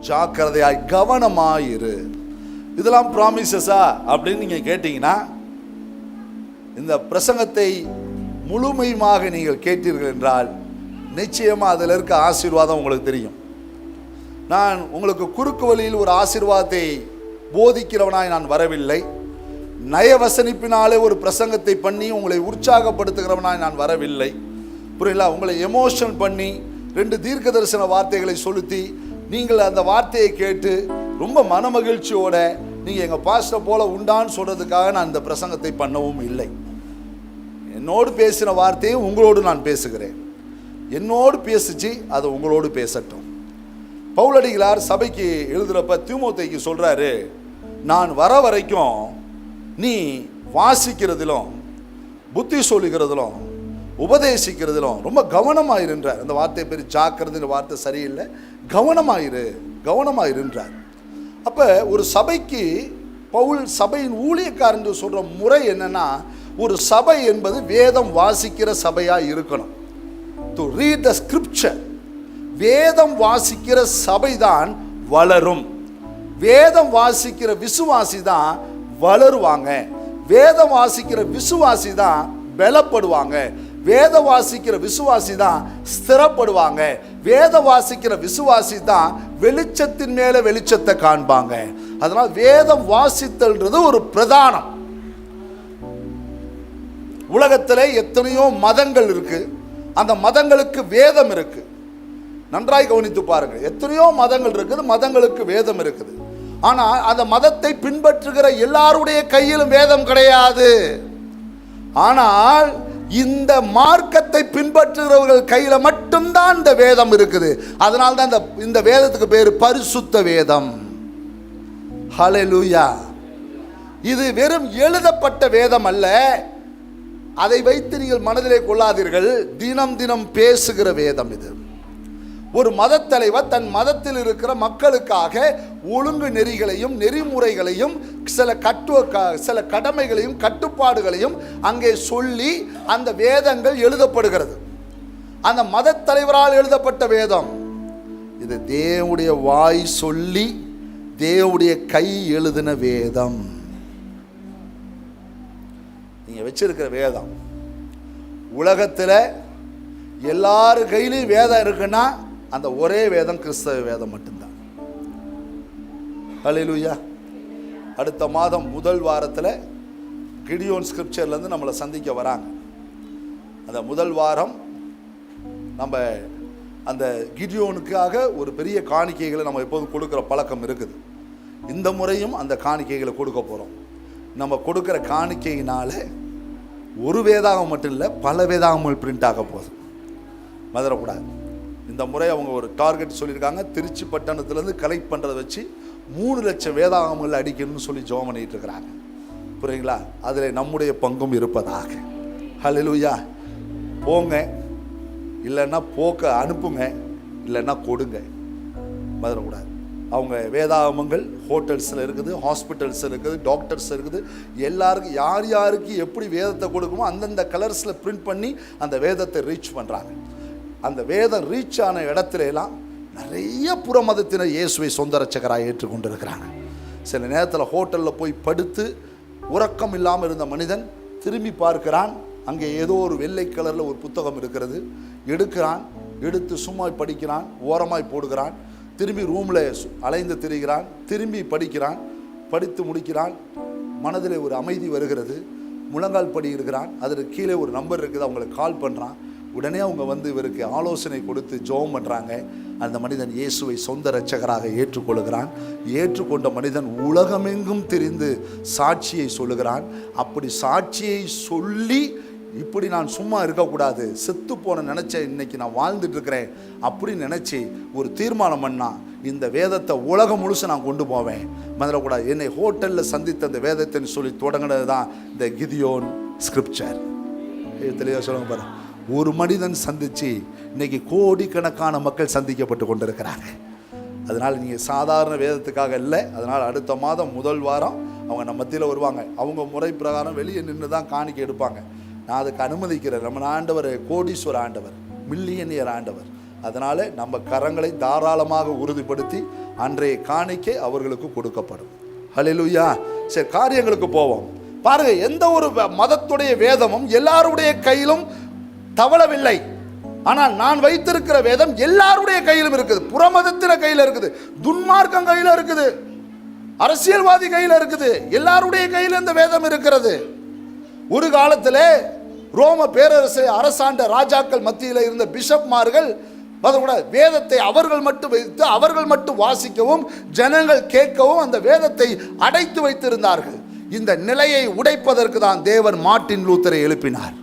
ஜாக்கிரதையாய் கவனமாயிரு. இதெல்லாம் ப்ராமிசஸா அப்படின்னு நீங்க கேட்டீங்கன்னா, இந்த பிரசங்கத்தை முழுமையுமாக நீங்கள் கேட்டீர்கள் என்றால் நிச்சயமா அதில் இருக்க ஆசீர்வாதம் உங்களுக்கு தெரியும். நான் உங்களுக்கு குறுக்கு வழியில் ஒரு ஆசீர்வாதத்தை போதிக்கிறவனாய் நான் வரவில்லை. நயவசனிப்பினாலே ஒரு பிரசங்கத்தை பண்ணி உங்களை உற்சாகப்படுத்துகிறவனாய் நான் வரவில்லை. புரியல? உங்களை எமோஷன் பண்ணி 2 தீர்க்க தரிசன வார்த்தைகளை சொலுத்தி நீங்கள் அந்த வார்த்தையை கேட்டு ரொம்ப மனமகிழ்ச்சியோட நீங்கள் எங்கள் பாஸ்டர் போல உண்டான்னு சொல்கிறதுக்காக நான் இந்த பிரசங்கத்தை பண்ணவும் இல்லை. என்னோடு பேசின வார்த்தையை உங்களோடு நான் பேசுகிறேன். என்னோடு பேசிச்சு அது உங்களோடு பேசட்டும். பவுலடிகளார் சபைக்கு எழுதுகிறப்ப தீமோத்தேயுக்கு சொல்கிறாரு, நான் வர வரைக்கும் நீ வாசிக்கிறதிலும் புத்தி சொல்லுகிறதிலும் உபதேசிக்கிறதிலும் ரொம்ப கவனமாயிருன்றார். அந்த வார்த்தை பேர் ஜாக்கிரதைன்ற வார்த்தை சரியில்லை, கவனமாயிருன்றார். அப்போ ஒரு சபைக்கு பவுல் சபையின் ஊழியக்காரன் சொல்கிற முறை என்னன்னா, ஒரு சபை என்பது வேதம் வாசிக்கிற சபையாக இருக்கணும். To read the scripture. வேதம் வாசிக்கிற சபை தான் வளரும். வேதம் வாசிக்கிற விசுவாசி தான் வளருவாங்க. வேதம் வாசிக்கிற விசுவாசி தான் பலப்படுவாங்க. வேத வாசிக்கிற விசுவாசி தான் ஸ்திரப்படுவாங்க. வேத வாசிக்கிற விசுவாசி தான் வெளிச்சத்தின் மேல வெளிச்சத்தை காண்பாங்க. அதனால் வேதம் வாசித்தல்ன்றது ஒரு பிரதானம். உலகத்தில் எத்தனையோ மதங்கள் இருக்கு, அந்த மதங்களுக்கு வேதம் இருக்கு. நன்றாய் கவனித்து பாருங்க. எத்தனையோ மதங்கள் இருக்குது, மதங்களுக்கு வேதம் இருக்குது. ஆனால் அந்த மதத்தை பின்பற்றுகிற எல்லாருடைய கையிலும் வேதம் கிடையாது. ஆனால் இந்த மார்க்கத்தை பின்பற்றுகிறவர்கள் கையில மட்டும்தான் இந்த வேதம் இருக்குது. அதனால தான் இந்த வேதத்துக்கு பேர் பரிசுத்த வேதம். ஹல்லேலூயா. இது வெறும் எழுதப்பட்ட வேதம் அல்ல. அதை வைத்து நீங்கள் மனதிலே கொள்ளாதீர்கள். தினம் தினம் பேசுகிற வேதம் இது. ஒரு மதத்தலைவர் தன் மதத்தில் இருக்கிற மக்களுக்காக ஒழுங்கு நெறிகளையும் நெறிமுறைகளையும் சில கடமைகளையும் கட்டுப்பாடுகளையும் அங்கே சொல்லி அந்த வேதங்கள் எழுதப்படுகிறது. அந்த மதத்தலைவரால் எழுதப்பட்ட வேதம் இது தேவனுடைய வாய் சொல்லி தேவனுடைய கை எழுதின வேதம். நீங்க வச்சிருக்கிற வேதம் உலகத்தில் எல்லாரு கையிலையும் வேதம் இருக்குன்னா அந்த ஒரே வேதம் கிறிஸ்தவ வேதம் மட்டும்தான். ஹல்லேலூயா. அடுத்த மாதம் முதல் வாரத்தில் கிடியோன் ஸ்கிரிப்சர்லேருந்து நம்மளை சந்திக்க வராங்க. அந்த முதல் வாரம் நம்ம அந்த கிடியோனுக்காக ஒரு பெரிய காணிக்கைகளை நம்ம எப்போதும் கொடுக்குற பழக்கம் இருக்குது. இந்த முறையும் அந்த காணிக்கைகளை கொடுக்க போகிறோம். நம்ம கொடுக்குற காணிக்கையினால ஒரு வேதாகம் மட்டும் இல்லை, பல வேதாகங்கள் பிரிண்ட் ஆக போகுது. மறந்துடக்கூடாது. இந்த முறை அவங்க ஒரு டார்கெட் சொல்லியிருக்காங்க. திருச்சி பட்டணத்துலேருந்து கலெக்ட் பண்ணுறதை வச்சு 3 லட்சம் வேதாகங்கள் அடிக்கணும்னு சொல்லி ஜெபம் பண்ணிட்டு இருக்கிறாங்க. புரியுங்களா? அதில் நம்முடைய பங்கும் இருப்பதாக. ஹல்லேலூயா. போங்க, இல்லைன்னா போக்க அனுப்புங்க, இல்லைன்னா கொடுங்க. மறந்துடக்கூடாது. அவங்க வேதாகமங்கள் ஹோட்டல்ஸில் இருக்குது, ஹாஸ்பிட்டல்ஸில் இருக்குது, டாக்டர்ஸ் இருக்குது. எல்லாருக்கும் யார் யாருக்கு எப்படி வேதத்தை கொடுக்குமோ அந்தந்த கலர்ஸில் பிரிண்ட் பண்ணி அந்த வேதத்தை ரீச் பண்ணுறாங்க. அந்த வேதம் ரீச் ஆன இடத்துல எல்லாம் நிறைய புற மதத்தினர் இயேசுவை சொந்த ரட்சகராக ஏற்றுக்கொண்டிருக்கிறாங்க. சில நேரத்தில் ஹோட்டலில் போய் படுத்து உறக்கம் இல்லாமல் இருந்த மனிதன் திரும்பி பார்க்கிறான். அங்கே ஏதோ ஒரு வெள்ளை கலரில் ஒரு புத்தகம் இருக்கிறது. எடுக்கிறான், எடுத்து சும்மா படிக்கிறான், ஓரமாய் போடுகிறான். திரும்பி ரூமில் அலைந்து திரிகிறான், திரும்பி படிக்கிறான், படித்து முடிக்கிறான். மனதில் ஒரு அமைதி வருகிறது. முழங்கால் படி இருக்கிறான். அதற்கு கீழே ஒரு நம்பர் இருக்குது, அவங்களுக்கு கால் பண்ணுறான். உடனே அவங்க வந்து இவருக்கு ஆலோசனை கொடுத்து ஜெபம் பண்ணுறாங்க. அந்த மனிதன் இயேசுவை சொந்த இரட்சகராக ஏற்றுக்கொள்கிறான். ஏற்றுக்கொண்ட மனிதன் உலகமெங்கும் தெரிந்து சாட்சியை சொல்லுகிறான். அப்படி சாட்சியை சொல்லி, இப்படி நான் சும்மா இருக்கக்கூடாது, செத்து போன நினச்ச இன்னைக்கு நான் வாழ்ந்துட்டு இருக்கிறேன் அப்படின்னு நினச்சி ஒரு தீர்மானம் பண்ணா, இந்த வேதத்தை உலகம் முழுசு நான் கொண்டு போவேன், மறந்துடக்கூடாது. என்னை ஹோட்டலில் சந்தித்த அந்த வேதத்தைன்னு சொல்லி தொடங்கினது தான் இந்த கிதியோன் ஸ்கிரிப்சர். தெளிவாக சொல்லுங்க பாரு. ஒரு மனிதன் சந்தித்து இன்னைக்கு கோடிக்கணக்கான மக்கள் சந்திக்கப்பட்டு கொண்டிருக்கிறாங்க. அதனால் நீங்கள் சாதாரண வேதத்துக்காக இல்லை. அதனால் அடுத்த மாதம் முதல் வாரம் அவங்க நம்ம மத்தியில் வருவாங்க. அவங்க முறை பிரகாரம் வெளியே நின்று தான் காணிக்கை எடுப்பாங்க. நான் அதுக்கு அனுமதிக்கிறேன். நம்ம ஆண்டவர் கோடீஸ்வர ஆண்டவர், மில்லியனியர் ஆண்டவர். அதனால நம்ம கரங்களை தாராளமாக உறுதிப்படுத்தி அன்றைய காணிக்கை அவர்களுக்கு கொடுக்கப்படும். ஹல்லேலூயா. சரி, காரியங்களுக்கு போவோம். பாருங்க, எந்த ஒரு மதத்துடைய வேதமும் எல்லாருடைய கையிலும் தவளவில்லை. ஆனால் நான் வைத்திருக்கிற வேதம் எல்லாருடைய கையிலும் இருக்குது. புறமதத்தின கையில் இருக்குது, துன்மார்க்கம் கையில் இருக்குது, அரசியல்வாதி கையில் இருக்குது, எல்லாருடைய கையில் இந்த வேதம் இருக்கிறது. ஒரு காலத்தில் ரோம பேரரசை அரசாண்ட ராஜாக்கள் மத்தியில் இருந்த பிஷப்மார்கள் வேதத்தை அவர்கள் மட்டும் வைத்து அவர்கள் மட்டும் வாசிக்கவும் ஜனங்கள் கேட்கவும் அந்த வேதத்தை அடைத்து வைத்திருந்தார்கள். இந்த நிலையை உடைப்பதற்கு தான் தேவன் மார்ட்டின் லூத்தரை எழுப்பினார்.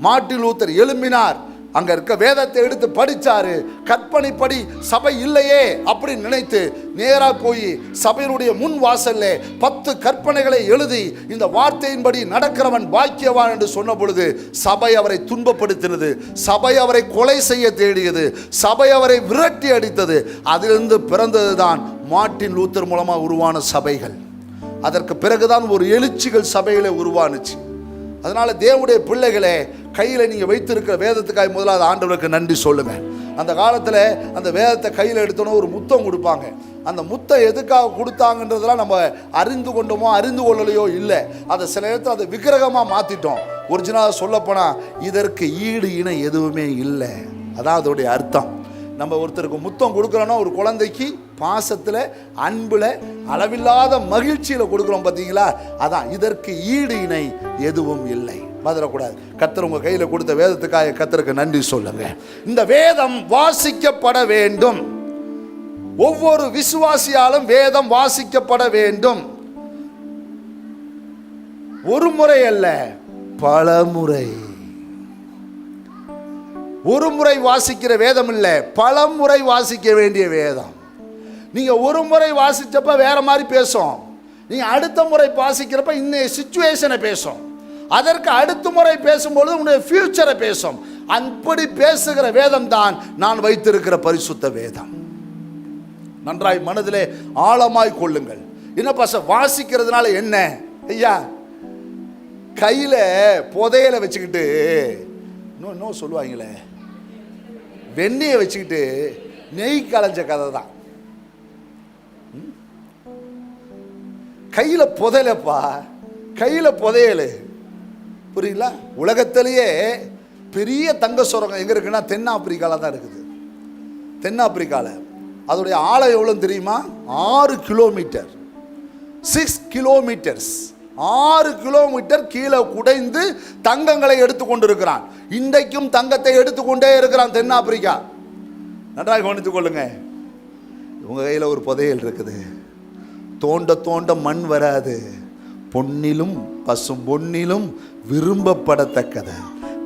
மார்ட்டின் லூத்தர் எழுப்பினார். அங்க இருக்க வேதத்தை எடுத்து படிச்சாரு. கற்பனைப்படி சபை இல்லையே அப்படின்னு நினைத்து நேரா போய் சபையினுடைய முன் வாசல்ல 10 கற்பனைகளை எழுதி இந்த வார்த்தையின்படி நடக்கிறவன் பாக்கியவான் என்று சொன்ன பொழுது சபை அவரை துன்பப்படுத்தினது, சபை அவரை கொலை செய்ய தேடியது, சபை அவரை விரட்டி அடித்தது. அதிலிருந்து பிறந்ததுதான் மார்ட்டின் லூத்தர் மூலமா உருவான சபைகள். அதற்கு பிறகுதான் ஒரு எழுச்சிகள் சபையில உருவானுச்சு. அதனால தேவனுடைய பிள்ளைகளே, கையில் நீங்கள் வைத்திருக்கிற வேதத்துக்காக முதலாவது ஆண்டவருக்கு நன்றி சொல்லுங்க. அந்த காலத்தில் அந்த வேதத்தை கையில் எடுத்தோன்னா ஒரு முத்தம் கொடுப்பாங்க. அந்த முத்தம் எதுக்காக கொடுத்தாங்கன்றதெல்லாம் நம்ம அறிந்து கொண்டோமோ அறிந்து கொள்ளலையோ இல்லை. அதை சில நேரத்தில் அதை விக்கிரகமாக மாற்றிட்டோம். ஒரிஜினலாக சொல்லப்போனால் இதற்கு ஈடு இணை எதுவுமே இல்லை. அதான் அதோடைய அர்த்தம். நம்ம ஒருத்தருக்கு முத்தம் கொடுக்குறோன்னா ஒரு குழந்தைக்கு பாசத்தில் அன்பில் அளவில்லாத மகிழ்ச்சியில் கொடுக்குறோம் பார்த்தீங்களா, அதான் இதற்கு ஈடு இணை எதுவும் இல்லை. மறந்துடக்கூடாது. கர்த்தர் உங்கள் கையில் கொடுத்த வேதத்துக்காக கர்த்தருக்கு நன்றி சொல்லுங்க. இந்த வேதம் வாசிக்கப்பட வேண்டும். ஒவ்வொரு விசுவாசியாலும் வேதம் வாசிக்கப்பட வேண்டும். ஒரு முறை அல்ல, பல முறை. ஒரு முறை வாசிக்கிற வேதம் இல்லை, பல முறை வாசிக்க வேண்டிய வேதம். நீங்க ஒரு முறை வாசிச்சப்ப வேற மாதிரி பேசும், நீங்க அடுத்த முறை வாசிக்கிறப்ப இன்னைய சிச்சுவேஷனை பேசும், அதற்கு அடுத்த முறை பேசும்பொழுது உன்னுடைய ஃபியூச்சரை பேசும். அப்படி பேசுகிற வேதம் தான் நான் வைத்திருக்கிற பரிசுத்த வேதம். நன்றாய் மனதிலே ஆழமாய் கொள்ளுங்கள். என்ன பாச வாசிக்கிறதுனால என்ன ஐயா? கையில புதையலை வச்சுக்கிட்டு இன்னும் சொல்லுவாங்களே, வெண்ணெயை வச்சுக்கிட்டு நெய் கலைஞ்ச கதை தான். கையில புதையலப்பா, கையில புதையல். புரியுங்களா? உலகத்திலேயே பெரிய தங்க சுரங்கம் எங்க இருக்குன்னா தென்னாப்பிரிக்கால தான் இருக்குது. தென்னாப்பிரிக்கால அதோடைய ஆழம் எவ்வளவு தெரியுமா? 6 கிலோமீட்டர். 6 கிலோமீட்டர்ஸ். 6 கிலோமீட்டர் கீழே குடைந்து தங்கங்களை எடுத்துக்கொண்டு இருக்கிறான். இன்றைக்கும் தங்கத்தை எடுத்துக்கொண்டே இருக்கிறான் தென்னாப்பிரிக்கா. நன்றாக கவனித்துக் கொள்ளுங்க. உங்க கையில ஒரு புதையல் இருக்குது. தோண்ட தோண்ட மண் வராது. பொன்னிலும் பசும் பொன்னிலும் விரும்பப்படத்தக்கது,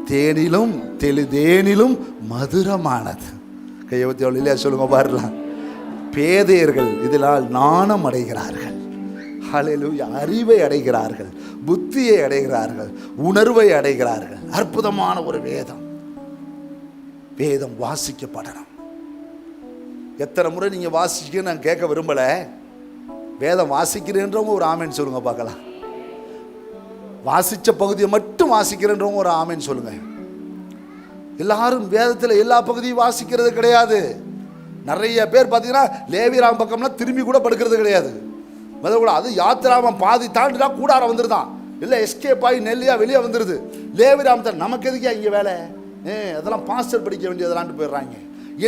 தேனிலும் தெளிதேனிலும் மதுரமானது. கையவத்தி இல்லையா சொல்லுங்க பாருலாம். பேதையர்கள் இதனால் நாணம் அடைகிறார்கள். ஹல்லேலூயா. அறிவை அடைகிறார்கள், புத்தியை அடைகிறார்கள், உணர்வை அடைகிறார்கள். அற்புதமான ஒரு வேதம். வேதம் வாசிக்கப்படணும். எத்தனை முறை நீங்க வாசிக்க நான் கேட்க விரும்பல. வேதம் வாசிக்கிறேன்றவங்க ஒரு ஆமேன்னு சொல்லுங்க பார்க்கலாம். வாசிச்ச பகுதியை மட்டும் வாசிக்கிறேன்றவங்க ஒரு ஆமேன்னு சொல்லுங்க. எல்லாரும் வேதத்தில் எல்லா பகுதியும் வாசிக்கிறது கிடையாது. நிறைய பேர் பார்த்தீங்கன்னா லேவியராம் பக்கம்லாம் திரும்பி கூட படுக்கிறது கிடையாது. கூட அது யாத்திராமம் பாதி தாண்டினா கூடாரம் வந்துருதான், இல்லை எஸ்கேப் ஆகி நெல்லியா வெளியே வந்துடுது. லேவிராமத்தை நமக்கு எதுக்கே இங்கே வேலை, அதெல்லாம் பாஸ்டர் படிக்க வேண்டியதெல்லான்ட்டு போயிடுறாங்க.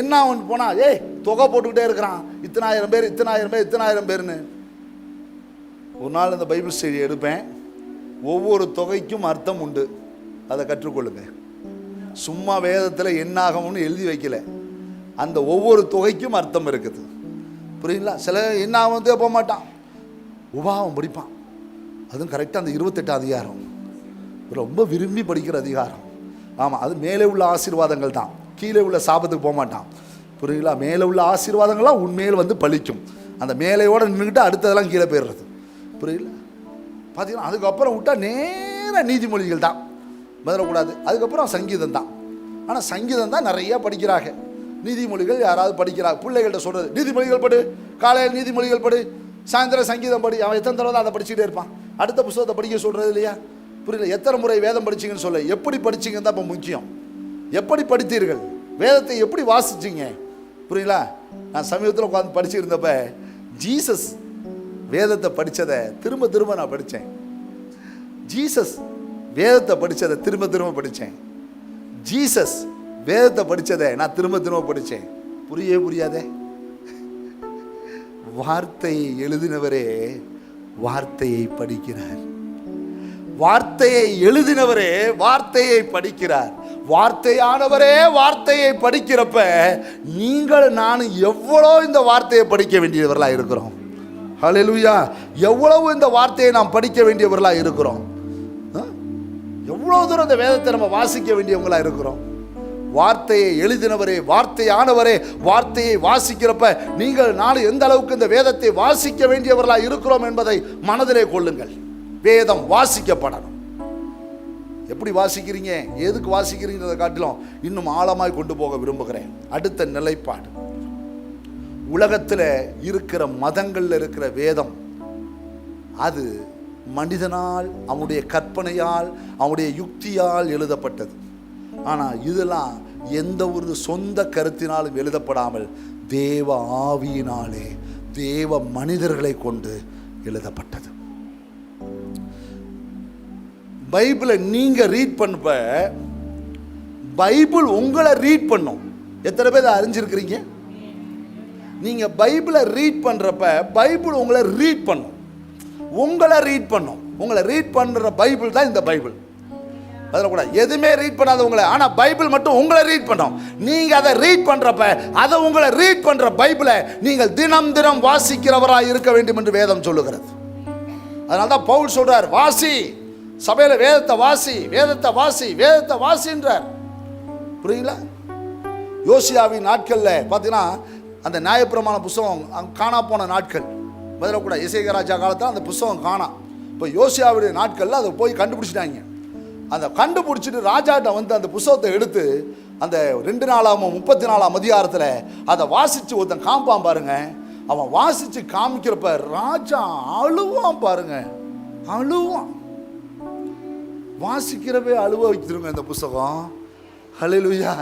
என்ன அவன் போனால் தொகை போட்டுக்கிட்டே இருக்கிறான், இத்தனாயிரம் பேர் இத்தனாயிரம் பேர் இத்தனாயிரம் பேர்னு. ஒரு நாள் இந்த பைபிள் ஸ்டடி எடுப்பேன். ஒவ்வொரு தொகைக்கும் அர்த்தம் உண்டு, அதை கற்றுக்கொள்ளுங்க. சும்மா வேதத்தில் என்னாகும்னு எழுதி வைக்கல, அந்த ஒவ்வொரு தொகைக்கும் அர்த்தம் இருக்குது. புரியுங்களா? சில என்ன வந்து போக மாட்டான், உபாவம் படிப்பான். அதுவும் கரெக்டாக அந்த 28 அதிகாரம் ரொம்ப விரும்பி படிக்கிற அதிகாரம். ஆமாம், அது மேலே உள்ள ஆசீர்வாதங்கள் தான், கீழே உள்ள சாபத்துக்கு போக மாட்டான். புரியுங்களா? மேலே உள்ள ஆசீர்வாதங்கள்லாம் உண்மையில் வந்து பழிக்கும். அந்த மேலையோடு நின்றுக்கிட்டு அடுத்ததெல்லாம் கீழே போயிடுறது. புரியுங்களா? பார்த்தீங்கன்னா அதுக்கப்புறம் விட்டால் நேராக நீதிமொழிகள் தான், மறந்துடக்கூடாது. அதுக்கப்புறம் சங்கீதம் தான். ஆனால் சங்கீதம் தான் நிறையா படிக்கிறாங்க. நீதிமொழிகள் யாராவது படிக்கிறாங்க, பிள்ளைகள்கிட்ட சொல்கிறது நீதிமொழிகள் படு, காலையில் நீதிமொழிகள் படு, சாயந்தரம் சங்கீதம் படி. அவன் எத்தனை தடவை தான் அதை படிச்சுட்டே இருப்பான். அடுத்த புத்தகத்தை படிக்க சொல்கிறது இல்லையா? புரியல? எத்தனை முறை வேதம் படிச்சிங்கன்னு சொல்ல, எப்படி படிச்சிங்கன்னு தான் இப்போ முக்கியம். எப்படி படித்தீர்கள்? வேதத்தை எப்படி வாசிச்சிங்க? புரியுங்களா? நான் சமீபத்தில் உட்காந்து படிச்சுருந்தப்ப ஜீசஸ் வேதத்தை படித்ததை திரும்ப திரும்ப நான் படித்தேன். ஜீசஸ் வேதத்தை படித்ததை திரும்ப திரும்ப படித்தேன். ஜீசஸ் வேதத்தை படித்ததை நான் திரும்ப திரும்ப படித்தேன். புரியாதே. வார்த்தையை எழுதினவரே வார்த்தையை படிக்கிறார். வார்த்தையை எழுதினவரே வார்த்தையை படிக்கிறார். வார்த்தையானவரே வார்த்தையை படிக்கிறப்ப நீங்கள் நானும் எவ்வளோ இந்த வார்த்தையை படிக்க வேண்டியவர்களாக இருக்கிறோம். ஹல்லேலூயா! எவ்வளவு இந்த வார்த்தையை நாம் படிக்க வேண்டியவர்களாக இருக்கிறோம். எவ்வளோ தூரம் இந்த வேதத்தை நம்ம வாசிக்க வேண்டியவங்களா இருக்கிறோம். வார்த்தையை எழுதினவரே வார்த்தையானவரே வார்த்தையை வாசிக்கிறப்ப நீங்கள் நானும் எந்த அளவுக்கு இந்த வேதத்தை வாசிக்க வேண்டியவர்களாக இருக்கிறோம் என்பதை மனதிலே கொள்ளுங்கள். வேதம் வாசிக்கப்படணும். எப்படி வாசிக்கிறீங்க, எதுக்கு வாசிக்கிறீங்கிறத காட்டிலும் இன்னும் ஆழமாய் கொண்டு போக விரும்புகிறேன். அடுத்த நிலைப்பாடு, உலகத்தில் இருக்கிற மதங்களில் இருக்கிற வேதம் அது மனிதனால், அவனுடைய கற்பனையால், அவனுடைய யுக்தியால் எழுதப்பட்டது. ஆனால் இதெல்லாம் எந்த ஒரு சொந்த கருத்தினாலும் எழுதப்படாமல் தேவ ஆவியினாலே தேவ மனிதர்களை கொண்டு எழுதப்பட்டது. பைபிளை நீங்க ரீட் பண்ணப்ப பைபிள் உங்களை ரீட் பண்ணும். எத்தனை பேர் அறிஞ்சிருக்கிறீங்க? நீங்க பைபிளை ரீட் பண்றப்ப பைபிள் உங்களை ரீட் பண்ணும். உங்களை ரீட் பண்ணும். உங்களை ரீட் பண்ற பைபிள் தான் இந்த பைபிள். அதில் கூட எதுவுமே ரீட் பண்ணாத உங்களை, ஆனால் பைபிள் மட்டும் உங்களை ரீட் பண்ணோம். நீங்கள் அதை ரீட் பண்ணுறப்ப அதை உங்களை ரீட் பண்ணுற பைபிளை நீங்கள் தினம் தினம் வாசிக்கிறவராக இருக்க வேண்டும் என்று வேதம் சொல்லுகிறது. அதனால தான் பவுல் சொல்றார், வாசி, சபையில் வேதத்தை வாசி, வேதத்தை வாசி, வேதத்தை வாசின்றார். புரியுங்களா? யோசியாவின் நாட்களில் பார்த்தீங்கன்னா அந்த நியாயப்பிரமாண புஸ்தகம் காணா போன நாட்கள். பதில கூட இசையா ராஜா காலத்தில் அந்த புஸ்தகம் காணா. இப்போ யோசியாவுடைய நாட்களில் அதை போய் கண்டுபிடிச்சிட்டாங்க. அந்த கண்டுபிடிச்சிட்டு ராஜாட்ட வந்து அந்த புஸ்தகத்தை எடுத்து அந்த 2 நாளாம 34ஆம் அதிகாரத்தில் அதை வாசித்து ஒருத்தன் காமிப்பான் பாருங்க. அவன் வாசித்து காமிக்கிறப்ப ராஜா அழுவான் பாருங்க, அழுவான். வாசிக்கிறப்ப அழுவ வைக்கிறவங்க இந்த புஸ்தகம். ஹல்லேலூயா!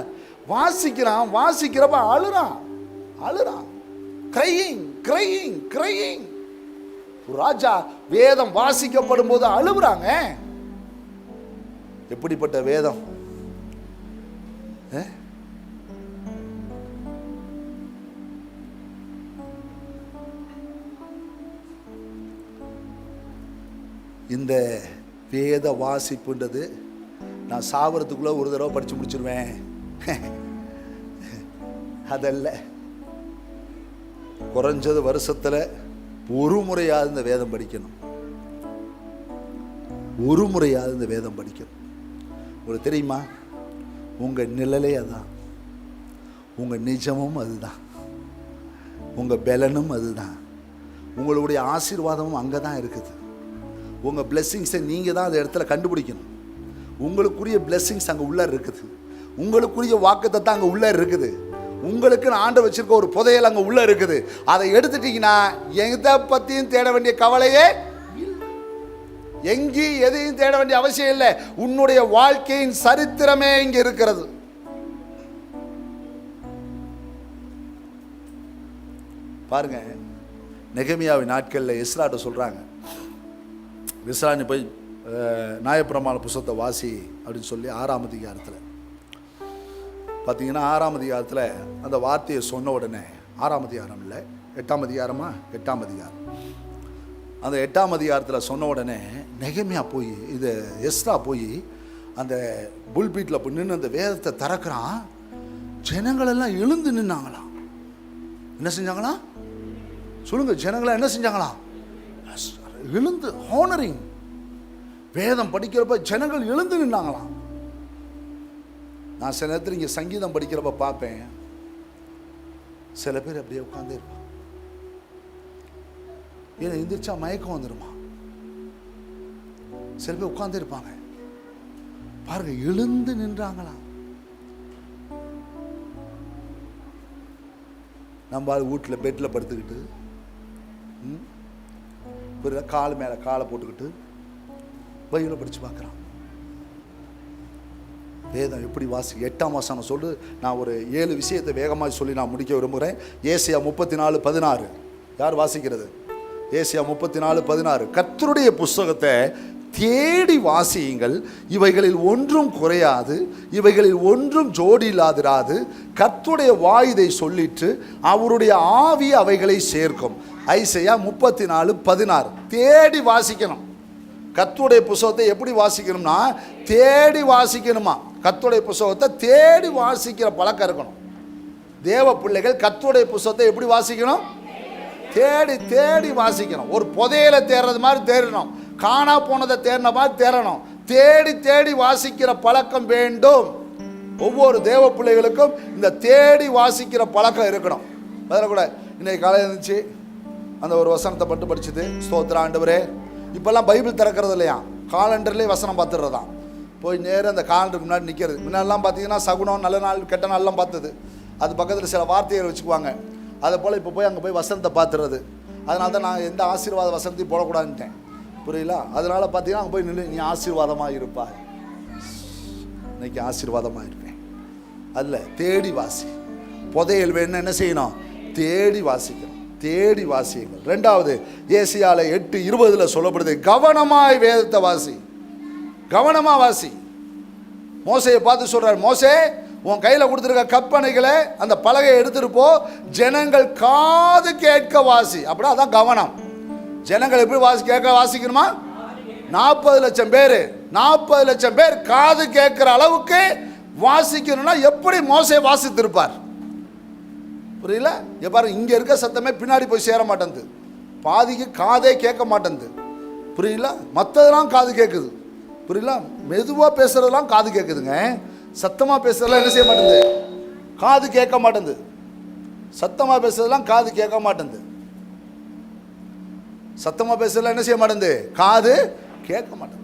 வாசிக்கிறப்ப அழுறான், கிரையிங். ராஜா வேதம் வாசிக்கப்படும் போது அழுகுறாங்க. எப்படிப்பட்ட வேதம்! இந்த வேத வாசிப்புன்றது நான் சாவறதுக்குள்ள ஒரு தடவை படிச்சு முடிச்சிருவேன் அதல்ல. குறைஞ்சது வருஷத்துல ஒரு முறையாவது இந்த வேதம் படிக்கணும். ஒரு முறையாவது இந்த வேதம் படிக்கணும். உங்களுக்கு தெரியுமா, உங்கள் நிழலே அதான், உங்கள் நிஜமும் அதுதான், உங்கள் பலனும் அதுதான், உங்களுடைய ஆசீர்வாதமும் அங்கே தான் இருக்குது. உங்கள் பிளெஸ்ஸிங்ஸை நீங்கள் தான் அந்த இடத்துல கண்டுபிடிக்கணும். உங்களுக்குரிய பிளெஸ்ஸிங்ஸ் அங்கே உள்ளே இருக்குது. உங்களுக்குரிய வாக்குத்தத்தம் அங்கே உள்ளே இருக்குது. உங்களுக்கு ஆண்டு வச்சிருக்க ஒரு புதையல் அங்கே உள்ளே இருக்குது. அதை எடுத்துட்டீங்கன்னா எதை பற்றியும் தேட வேண்டிய கவலையே, எங்கேயும் எதையும் தேட வேண்டிய அவசியம் இல்லை. உன்னுடைய வாழ்க்கையின் சரித்திரமே இங்கே இருக்கிறது. பாருங்க, நெகமியாவின் நாட்களில் எஸ்ராட்ட சொல்றாங்க, எஸ்ரா நீ போய் நியாயப்பிரமாண புஸ்தகத்தை வாசி அப்படின்னு சொல்லி 6ஆம் அதிகாரத்தில் பார்த்தீங்கன்னா 6ஆம் அதிகாரத்தில் அந்த வார்த்தையை சொன்ன உடனே, 6ஆம் அதிகாரம் இல்லை 8ஆம் அதிகாரமா, 8ஆம் அதிகாரம், அந்த 8ஆம் அதிகாரத்தில் சொன்ன உடனே நெகமியா போய் இது எஸ்ரா போய் அந்த புல்பீட்டில் போய் நின்று அந்த வேதத்தை திறக்கிறான். ஜனங்களெல்லாம் எழுந்து நின்னாங்களாம். என்ன செஞ்சாங்களாம் சொல்லுங்க? ஜனங்களெல்லாம் என்ன செஞ்சாங்களாம்? எழுந்து ஹானரிங். வேதம் படிக்கிறப்ப ஜனங்கள் எழுந்து நின்னாங்களாம். நான் சில நேரத்தில் இங்கே சங்கீதம் படிக்கிறப்ப பார்ப்பேன், சில பேர் அப்படியே உட்கார்ந்து இருப்பான். ஏன்னா எந்திரிச்சா மயக்கம் வந்துருமா. சில பேர் உட்கார்ந்து இருப்பாங்க பாருங்க, எழுந்து நின்றாங்களாம். நம்ம வீட்டில் பெட்டில் படுத்துக்கிட்டு கால் மேலே காலை போட்டுக்கிட்டு பைபிளை படித்து பார்க்குறான். வேதம் எப்படி 8ஆம் வசனம் சொல்லு. நான் ஒரு 7 விஷயத்தை வேகமாக சொல்லி நான் முடிக்க விரும்புகிறேன். ஏசாயா 34:16 யார் வாசிக்கிறது? ஏசாயா 34:16 கர்த்தருடைய புஸ்தகத்தை தேடி வாசியுங்கள், இவைகளில் ஒன்றும் குறையாது, இவைகளில் ஒன்றும் ஜோடி இல்லாதிராது. கர்த்தருடைய வாய் இதை சொல்லிட்டு அவருடைய ஆவி அவைகளை சேர்க்கும். ஐசையா 34:16 தேடி வாசிக்கணும். கர்த்தருடைய புஸ்தகத்தை எப்படி வாசிக்கணும்னா தேடி வாசிக்கணுமா. கர்த்தருடைய புஸ்தகத்தை தேடி வாசிக்கிற பழக்கம் இருக்கணும். தேவ பிள்ளைகள் கர்த்தருடைய புஸ்தகத்தை எப்படி வாசிக்கணும்? தேடி தேடி வாசிக்கணும். ஒரு புதையலை தேடுறது மாதிரி தேடணும், காணா போனதை தேடின மாதிரி தேடணும். தேடி தேடி வாசிக்கிற பழக்கம் வேண்டும். ஒவ்வொரு தேவ பிள்ளைகளுக்கும் இந்த தேடி வாசிக்கிற பழக்கம் இருக்கணும். அதில் கூட இன்னைக்கு காலையில் இருந்துச்சு, அந்த ஒரு வசனத்தை மட்டும் படிச்சுது. ஸ்தோத்திர ஆண்டவரே. இப்போல்லாம் பைபிள் திறக்கிறது இல்லையா, காலண்டர்லேயே வசனம் பார்த்துடுறதான். போய் நேரம் அந்த காலண்டருக்கு முன்னாடி நிற்கிறது. முன்னாடிலாம் பார்த்தீங்கன்னா சகுனம், நல்ல நாள் கெட்ட நாள்லாம் பார்த்தது, அது பக்கத்தில் சில வார்த்தைகளை வச்சுக்குவாங்க. அதை போல் இப்போ போய் அங்கே போய் வசனத்தை பார்த்துறது. அதனால தான் நான் எந்த ஆசீர்வாத வசனத்தையும் போடக்கூடாதுன்ட்டேன். புரியல? அதனால் பார்த்தீங்கன்னா அங்கே போய் நின்று நீ ஆசீர்வாதமாக இருப்பாய், இன்னைக்கு ஆசீர்வாதமாக இருப்பேன். அதில் தேடி வாசி. புதையல் வேணும்னா என்ன செய்யணும்? தேடி வாசிக்கணும். தேடி வாசியுங்கள். 2வது ஏசாயா 8:20 சொல்லப்படுது, கவனமாய் வேதத்தை வாசி. கவனமாக வாசி. மோசையை பார்த்து சொல்கிறார், மோசே உன் கையில் கொடுத்துருக்க கற்பனைகளை அந்த பலகையை எடுத்துட்டு போ, ஜனங்கள் காது கேட்க வாசி. அப்படின்னா அதான் கவனம். ஜனங்கள் எப்படி வாசிக்கணுமா? 40 லட்சம் பேர் 40 லட்சம் பேர் காது கேட்கிற அளவுக்கு வாசிக்கணும்னா எப்படி மோசே வாசித்திருப்பார்? புரியல? பாரு, இங்க இருக்க சத்தமே பின்னாடி போய் சேர மாட்டேங்குது, பாதிக்கு காதே கேட்க மாட்டேங்குது. புரியல? மற்றதெல்லாம் காது கேட்குது. புரியல? மெதுவாக பேசுறதெல்லாம் காது கேட்குதுங்க, சத்தமாக பேசுறதெல்லாம் என்ன செய்ய மாட்டேங்குது? காது கேட்க மாட்டேங்குது. சத்தமாக பேசுறதெல்லாம் காது கேட்க மாட்டேங்குது. சத்தமாக பேசுறதெல்லாம் என்ன செய்ய மாட்டேங்குது? காது கேட்க மாட்டேங்குது.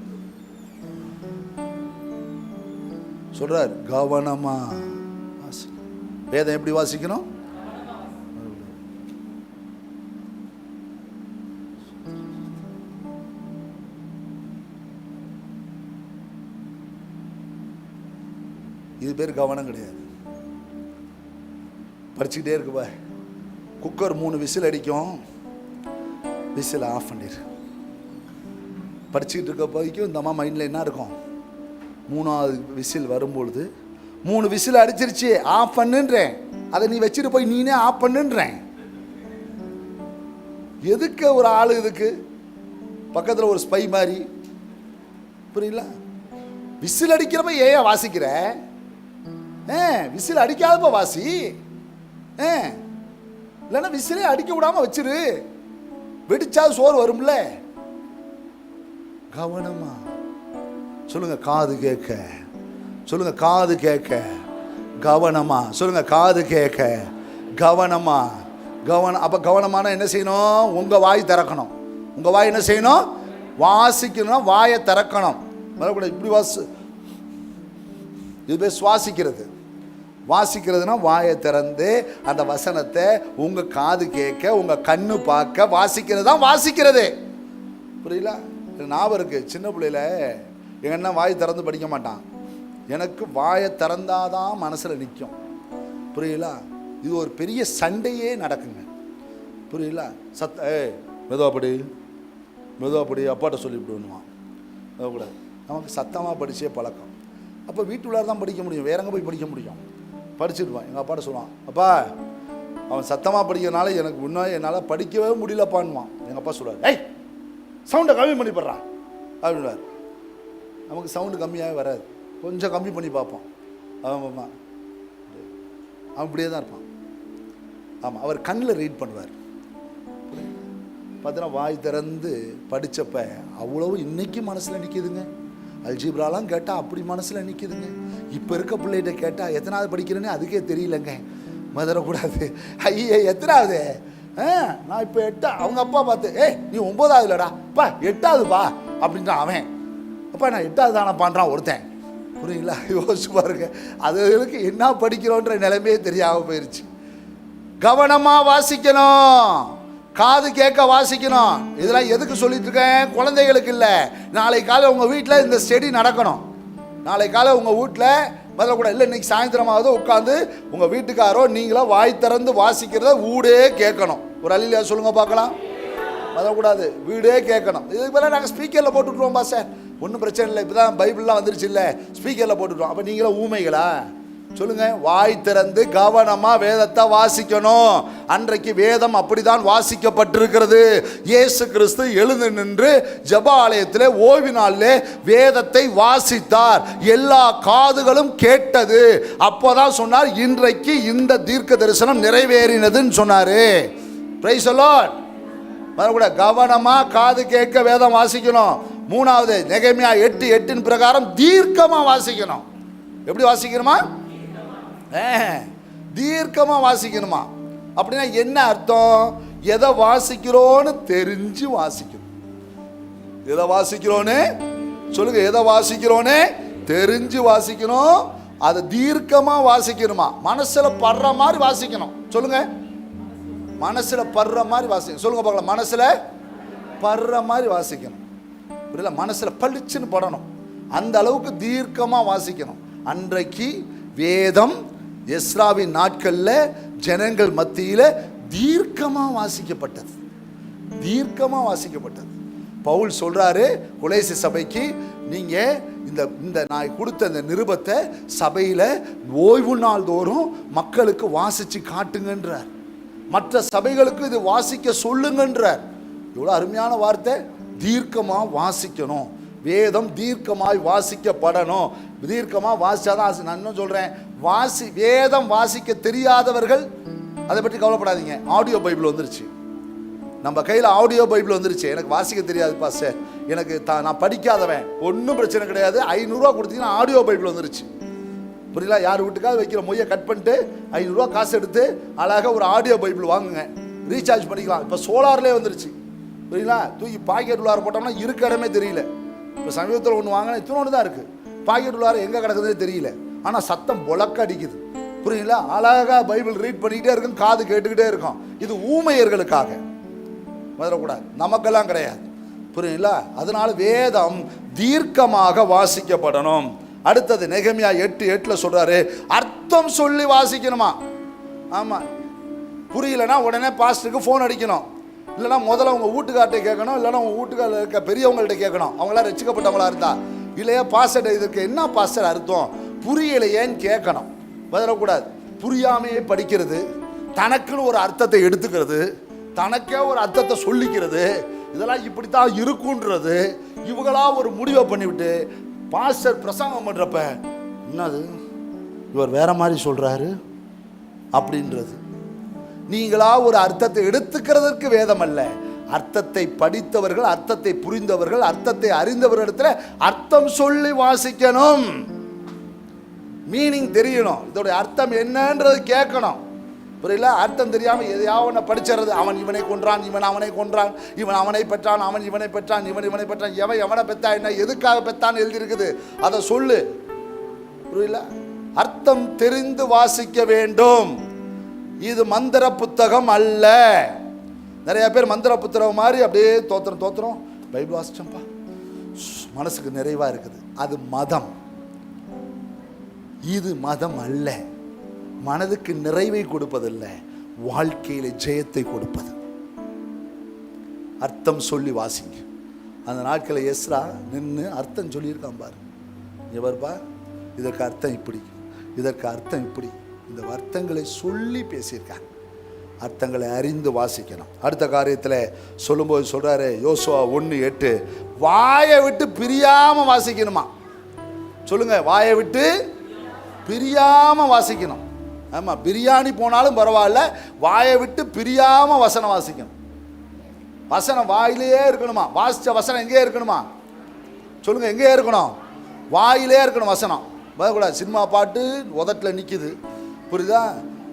சொல்றார், கவனமா வாசி. வேதம் எப்படி வாசிக்கணும்? இது பேர் கவனம் கிடையாது. படிச்சுக்கிட்டே இருக்குப்பா. குக்கர் 3 விசில் அடிக்கும், விசில் ஆஃப் பண்ணிடு. படிச்சுக்கிட்டு இருக்க போய்க்கும் இந்த அம்மா மைண்டில் என்ன இருக்கும்? 3வது விசில் வரும்பொழுது 3 விசில் அடிச்சிருச்சு, ஆஃப் பண்ணுன்றேன். அதை நீ வச்சுட்டு போய் நீனே ஆஃப் பண்ணுன்றேன். எதுக்கு ஒரு ஆளு? இதுக்கு பக்கத்தில் ஒரு ஸ்பை மாதிரி. புரியல? விசில் அடிக்கிறப்ப ஏன் வாசிக்கிற? விசில் அடிக்காதப்ப வாசி. இல்லைன்னா விசிலே அடிக்க விடாம வச்சிரு, வெடிச்சா சோறு வரும்ல. கவனமா சொல்லுங்க, காது கேட்க. சொல்லுங்க, காது கேட்க. கவனமா சொல்லுங்க, காது கேட்க. கவனமா. அப்ப கவனமான என்ன செய்யணும்? உங்க வாய் திறக்கணும். உங்க வாய் என்ன செய்யணும்? வாசிக்கணும்னா வாயை திறக்கணும். இப்படி இது சுவாசிக்கிறது. வாசிக்கிறதுனா வாயை திறந்து அந்த வசனத்தை உங்க காது கேட்க, உங்க கண்ணு பார்க்க வாசிக்கிறது தான் வாசிக்கிறது. புரியல? ஞாபகம் இருக்கு, சின்ன பிள்ளையில எங்க அண்ணன் வாய் திறந்து படிக்க மாட்டான். எனக்கு வாயை திறந்தாதான் மனசுல நிற்கும். புரியல? இது ஒரு பெரிய சண்டையே நடக்குங்க. புரியல? மெதுவாப்படி மெதுவாப்படி அப்பாட்ட சொல்லிவிடுவான். கூடாது, நமக்கு சத்தமாக படிச்சே பழக்கம். அப்போ வீட்டுள்ளார தான் படிக்க முடியும், வேற எங்கே போய் படிக்க முடியும்? படிச்சுடுவான். எங்கள் அப்பாட்ட சொல்லுவான், அப்பா அவன் சத்தமாக படிக்கிறனால எனக்கு இன்னும் என்னால் படிக்கவே முடியலப்பான்வான். எங்கள் அப்பா சொல்லுவார், ஏய் சவுண்டை கம்மி பண்ணி போடுறான் அப்படின்வார். நமக்கு சவுண்டு கம்மியாகவே வராது, கொஞ்சம் கம்மி பண்ணி பார்ப்போம். அவன் அப்படியே தான் இருப்பான். ஆமாம், அவர் கண்ணில் ரீட் பண்ணுவார். பார்த்தீங்கன்னா வாய் திறந்து படித்தப்ப அவ்வளவு இன்னைக்கு மனசில் நிற்கிதுங்க. அல்ஜிப்ராலாம் கேட்டால் அப்படி மனசில் நிற்கிதுங்க. இப்போ இருக்க பிள்ளைகிட்ட கேட்டால் எத்தனாவது படிக்கிறேன்னு அதுக்கே தெரியலங்க. மதரக்கூடாது, ஐயே எத்தனாவது? நான் இப்போ 8. அவங்க அப்பா பார்த்து, நீ 9ஆவதுலடா அப்பா 8ஆவதுப்பா அப்படின்றான் அவன். அப்பா நான் 8ஆவது தானே பண்ணுறான் ஒருத்தன். புரியுங்களா? யோசிச்சு பாருங்க, அதுகளுக்கு என்ன படிக்கிறோன்ற நிலைமையே தெரியாமல் போயிடுச்சு. கவனமாக வாசிக்கணும், காது கேட்க வாசிக்கணும். இதெல்லாம் எதுக்கு சொல்லிட்டு இருக்கேன்? குழந்தைகளுக்கு இல்லை, நாளை காலை உங்கள் வீட்டில் இந்த ஸ்டடி நடக்கணும். நாளை காலை உங்கள் வீட்டில் முதல்ல கூட இல்லை, இன்னைக்கு சாயந்தரமாவது உட்காந்து உங்கள் வீட்டுக்காரோ நீங்களோ வாய் திறந்து வாசிக்கிறத வீடே கேட்கணும். ஒரு அல்லையா சொல்லுங்க பார்க்கலாம். வரக்கூடாது, வீடே கேட்கணும். இதுக்கு மேலே நாங்கள் ஸ்பீக்கரில் போட்டுவிட்ருவோம்பா சார், ஒன்றும் பிரச்சனை இல்லை, இப்போ தான் பைபிள்லாம் வந்துருச்சு இல்லை, ஸ்பீக்கரில் போட்டுவிட்ருவோம். அப்போ நீங்களும் ஊமைகளா? சொல்லுங்கள். வாய் திறந்து கவனமாக வேதத்தை வாசிக்கணும். அன்றைக்கு வேதம் அப்படிதான் வாசிக்கப்பட்டிருக்கிறது. இயேசு கிறிஸ்து எழுந்து நின்று ஜெப ஆலயத்திலே ஓய்வு நாளிலே வேதத்தை வாசித்தார். எல்லா காதுகளும் கேட்டது. அப்போதான் சொன்னார், இன்றைக்கு இந்த தீர்க்க தரிசனம் நிறைவேறினதுன்னு சொன்னாரு. Praise the Lord. கூட கவனமாக காது கேட்க வேதம் வாசிக்கணும். மூணாவது நெகேமியா 8:8 பிரகாரம் தீர்க்கமாக வாசிக்கணும். எப்படி வாசிக்கணுமா? தீர்க்கமாக வாசிக்கணுமா? அப்படின்னா என்ன அர்த்தம்? எதை வாசிக்கிறோன்னு தெரிஞ்சு வாசிக்கணும். எதை வாசிக்கிறோன்னு சொல்லுங்க. எதை வாசிக்கிறோன்னு தெரிஞ்சு வாசிக்கணும். அதை தீர்க்கமாக வாசிக்கணுமா? மனசில் படுற மாதிரி வாசிக்கணும். சொல்லுங்க. மனசில் படுற மாதிரி வாசிக்கணும். சொல்லுங்க பார்க்கலாம். மனசில் படுற மாதிரி வாசிக்கணும். புரியல? மனசில் பளிச்சுன்னு படணும். அந்த அளவுக்கு தீர்க்கமாக வாசிக்கணும். அன்றைக்கு வேதம் எஸ்ராவின் நாட்களில் ஜனங்கள் மத்தியில் தீர்க்கமாக வாசிக்கப்பட்டது. தீர்க்கமாக வாசிக்கப்பட்டது. பவுல் சொல்றாரு கொலோசை சபைக்கு, நீங்க இந்த நான் கொடுத்த இந்த நிருபத்தை சபையில் ஓய்வு நாள் தோறும் மக்களுக்கு வாசிச்சு காட்டுங்கன்றார். மற்ற சபைகளுக்கு இது வாசிக்க சொல்லுங்கன்றார். எவ்வளோ அருமையான வார்த்தை. தீர்க்கமாக வாசிக்கணும். வேதம் தீர்க்கமாய் வாசிக்கப்படணும். தீர்க்கமாக வாசிச்சாதான். நான் இன்னும் சொல்கிறேன், வேதம் வாசிக்க தெரியாதவர்கள் அதை பற்றி கவலைப்படாதீங்க. ஆடியோ பைபிள் வந்துருச்சு. நம்ம கையில் ஆடியோ பைபிள் வந்துருச்சு. எனக்கு வாசிக்க தெரியாது பாஸ்டர், எனக்கு நான் படிக்காதவன், ஒன்றும் பிரச்சனை கிடையாது. 500 ரூபா கொடுத்தீங்கன்னா ஆடியோ பைபிள் வந்துருச்சு. புரியல? யார் வீட்டுக்காவது வைக்கிற மொய்யை கட் பண்ணிட்டு 500 ரூபா காசு எடுத்து அழகாக ஒரு ஆடியோ பைபிள் வாங்குங்க. ரீசார்ஜ் பண்ணிக்கலாம். இப்போ சோலார்லேயே வந்துருச்சு. புரியல? தூக்கி பாக்கெட் உள்ளார போட்டோம்னா இருக்க இடமே தெரியல. இப்போ சமீபத்தில் ஒன்று வாங்கினா இத்தனோடு தான் இருக்குது. பாக்கெட் உள்ளார எங்கே கிடக்குதுன்னே தெரியல. ஆனால் சத்தம் பொலக்க அடிக்குது. புரியுங்களா? அழகாக பைபிள் ரீட் பண்ணிக்கிட்டே இருக்கும், காது கேட்டுக்கிட்டே இருக்கும். இது ஊமையர்களுக்காக, வந்துடக்கூடாது. நமக்கெல்லாம் கிடையாது. புரியுங்களா? அதனால வேதம் தீர்க்கமாக வாசிக்கப்படணும். அடுத்தது நெகேமியா 8:8 சொல்றாரு, அர்த்தம் சொல்லி வாசிக்கணுமா? ஆமாம். புரியலன்னா உடனே பாஸ்டருக்கு ஃபோன் அடிக்கணும். இல்லைனா முதல்ல உங்கள் வீட்டுக்கார்ட்ட கேட்கணும். இல்லைனா உங்கள் வீட்டுக்காரில் இருக்க பெரியவங்கள்ட்ட கேட்கணும், அவங்களாம் ரட்சிக்கப்பட்டவங்களா இருந்தா. இல்லையா பாஸ்டர் இதுக்கு என்ன பாஸ்டர் அர்த்தம் புரியலையேன்னு கேட்கணும். வந்துடக்கூடாது. புரியாமையே படிக்கிறது, தனக்குன்னு ஒரு அர்த்தத்தை எடுத்துக்கிறது, தனக்கே ஒரு அர்த்தத்தை சொல்லிக்கிறது, இதெல்லாம் இப்படித்தான் இருக்குன்றது, இவங்களா ஒரு முடிவை பண்ணிவிட்டு பாஸ்டர் பிரசங்கம் பண்ணுறப்ப என்னது இவர் வேற மாதிரி சொல்கிறாரு அப்படின்றது. நீங்களா ஒரு அர்த்தத்தை எடுத்துக்கிறதற்கு வேதம் அல்ல. அர்த்தத்தை படித்தவர்கள், அர்த்தத்தை புரிந்தவர்கள், அர்த்தத்தை அறிந்தவர்களிடத்தில் அர்த்தம் சொல்லி வாசிக்கணும். மீனிங் தெரியணும். இதோடைய அர்த்தம் என்னன்றது கேட்கணும். புரியல? அர்த்தம் தெரியாமல் எதையாவது படிச்சிடறது. அவன் இவனை கொன்றான், இவன் அவனை கொன்றான், இவன் அவனை பெற்றான், அவன் இவனை பெற்றான், இவன் இவனை பெற்றான், எவன் எவனை பெற்றா என்ன, எதுக்காக பெற்றான்னு எழுதியிருக்குது, அதை சொல்லு. புரியல? அர்த்தம் தெரிந்து வாசிக்க வேண்டும். இது மந்திர புத்தகம் அல்ல. நிறைய பேர் மந்திர புத்தகம் மாதிரி அப்படியே தோத்திரம் பைபிள் வாசிச்சோம்ப்பா மனசுக்கு நிறைவா இருக்குது. அது மதம். இது மதம் அல்ல. மனதுக்கு நிறைவை கொடுப்பதில்ல, வாழ்க்கையில ஜெயத்தை கொடுப்பது. அர்த்தம் சொல்லி வாசிங்க. அந்த நாட்களில் எஸ்ரா நின்று அர்த்தம் சொல்லியிருக்கான் பாரு. எவர்பா இதற்கு அர்த்தம் இப்படி, இதற்கு அர்த்தம் இப்படி, இந்த அர்த்தங்களை சொல்லி பேசியிருக்காங்க. அர்த்தங்களை அறிந்து வாசிக்கணும். அடுத்த காரியத்தில் சொல்லும்போது சொல்றாரு, யோசுவா 1:8 வாயை விட்டு பிரியாம வாசிக்கணுமா? சொல்லுங்க. வாயை விட்டு பிரியாம வாசிக்கணும். ஆமா, பிரியாணி போனாலும் பரவாயில்ல, வாயை விட்டு பிரியாம வசனம் வாசிக்கணும். வசனம் வாயிலேயே இருக்கணுமா? வாசிச்ச வசனம் எங்கேயே இருக்கணுமா? சொல்லுங்க. எங்கேயே இருக்கணும்? வாயிலே இருக்கணும் வசனம். வரக்கூடாது. சினிமா பாட்டு உதட்டில் நிற்குது, புரியுதா?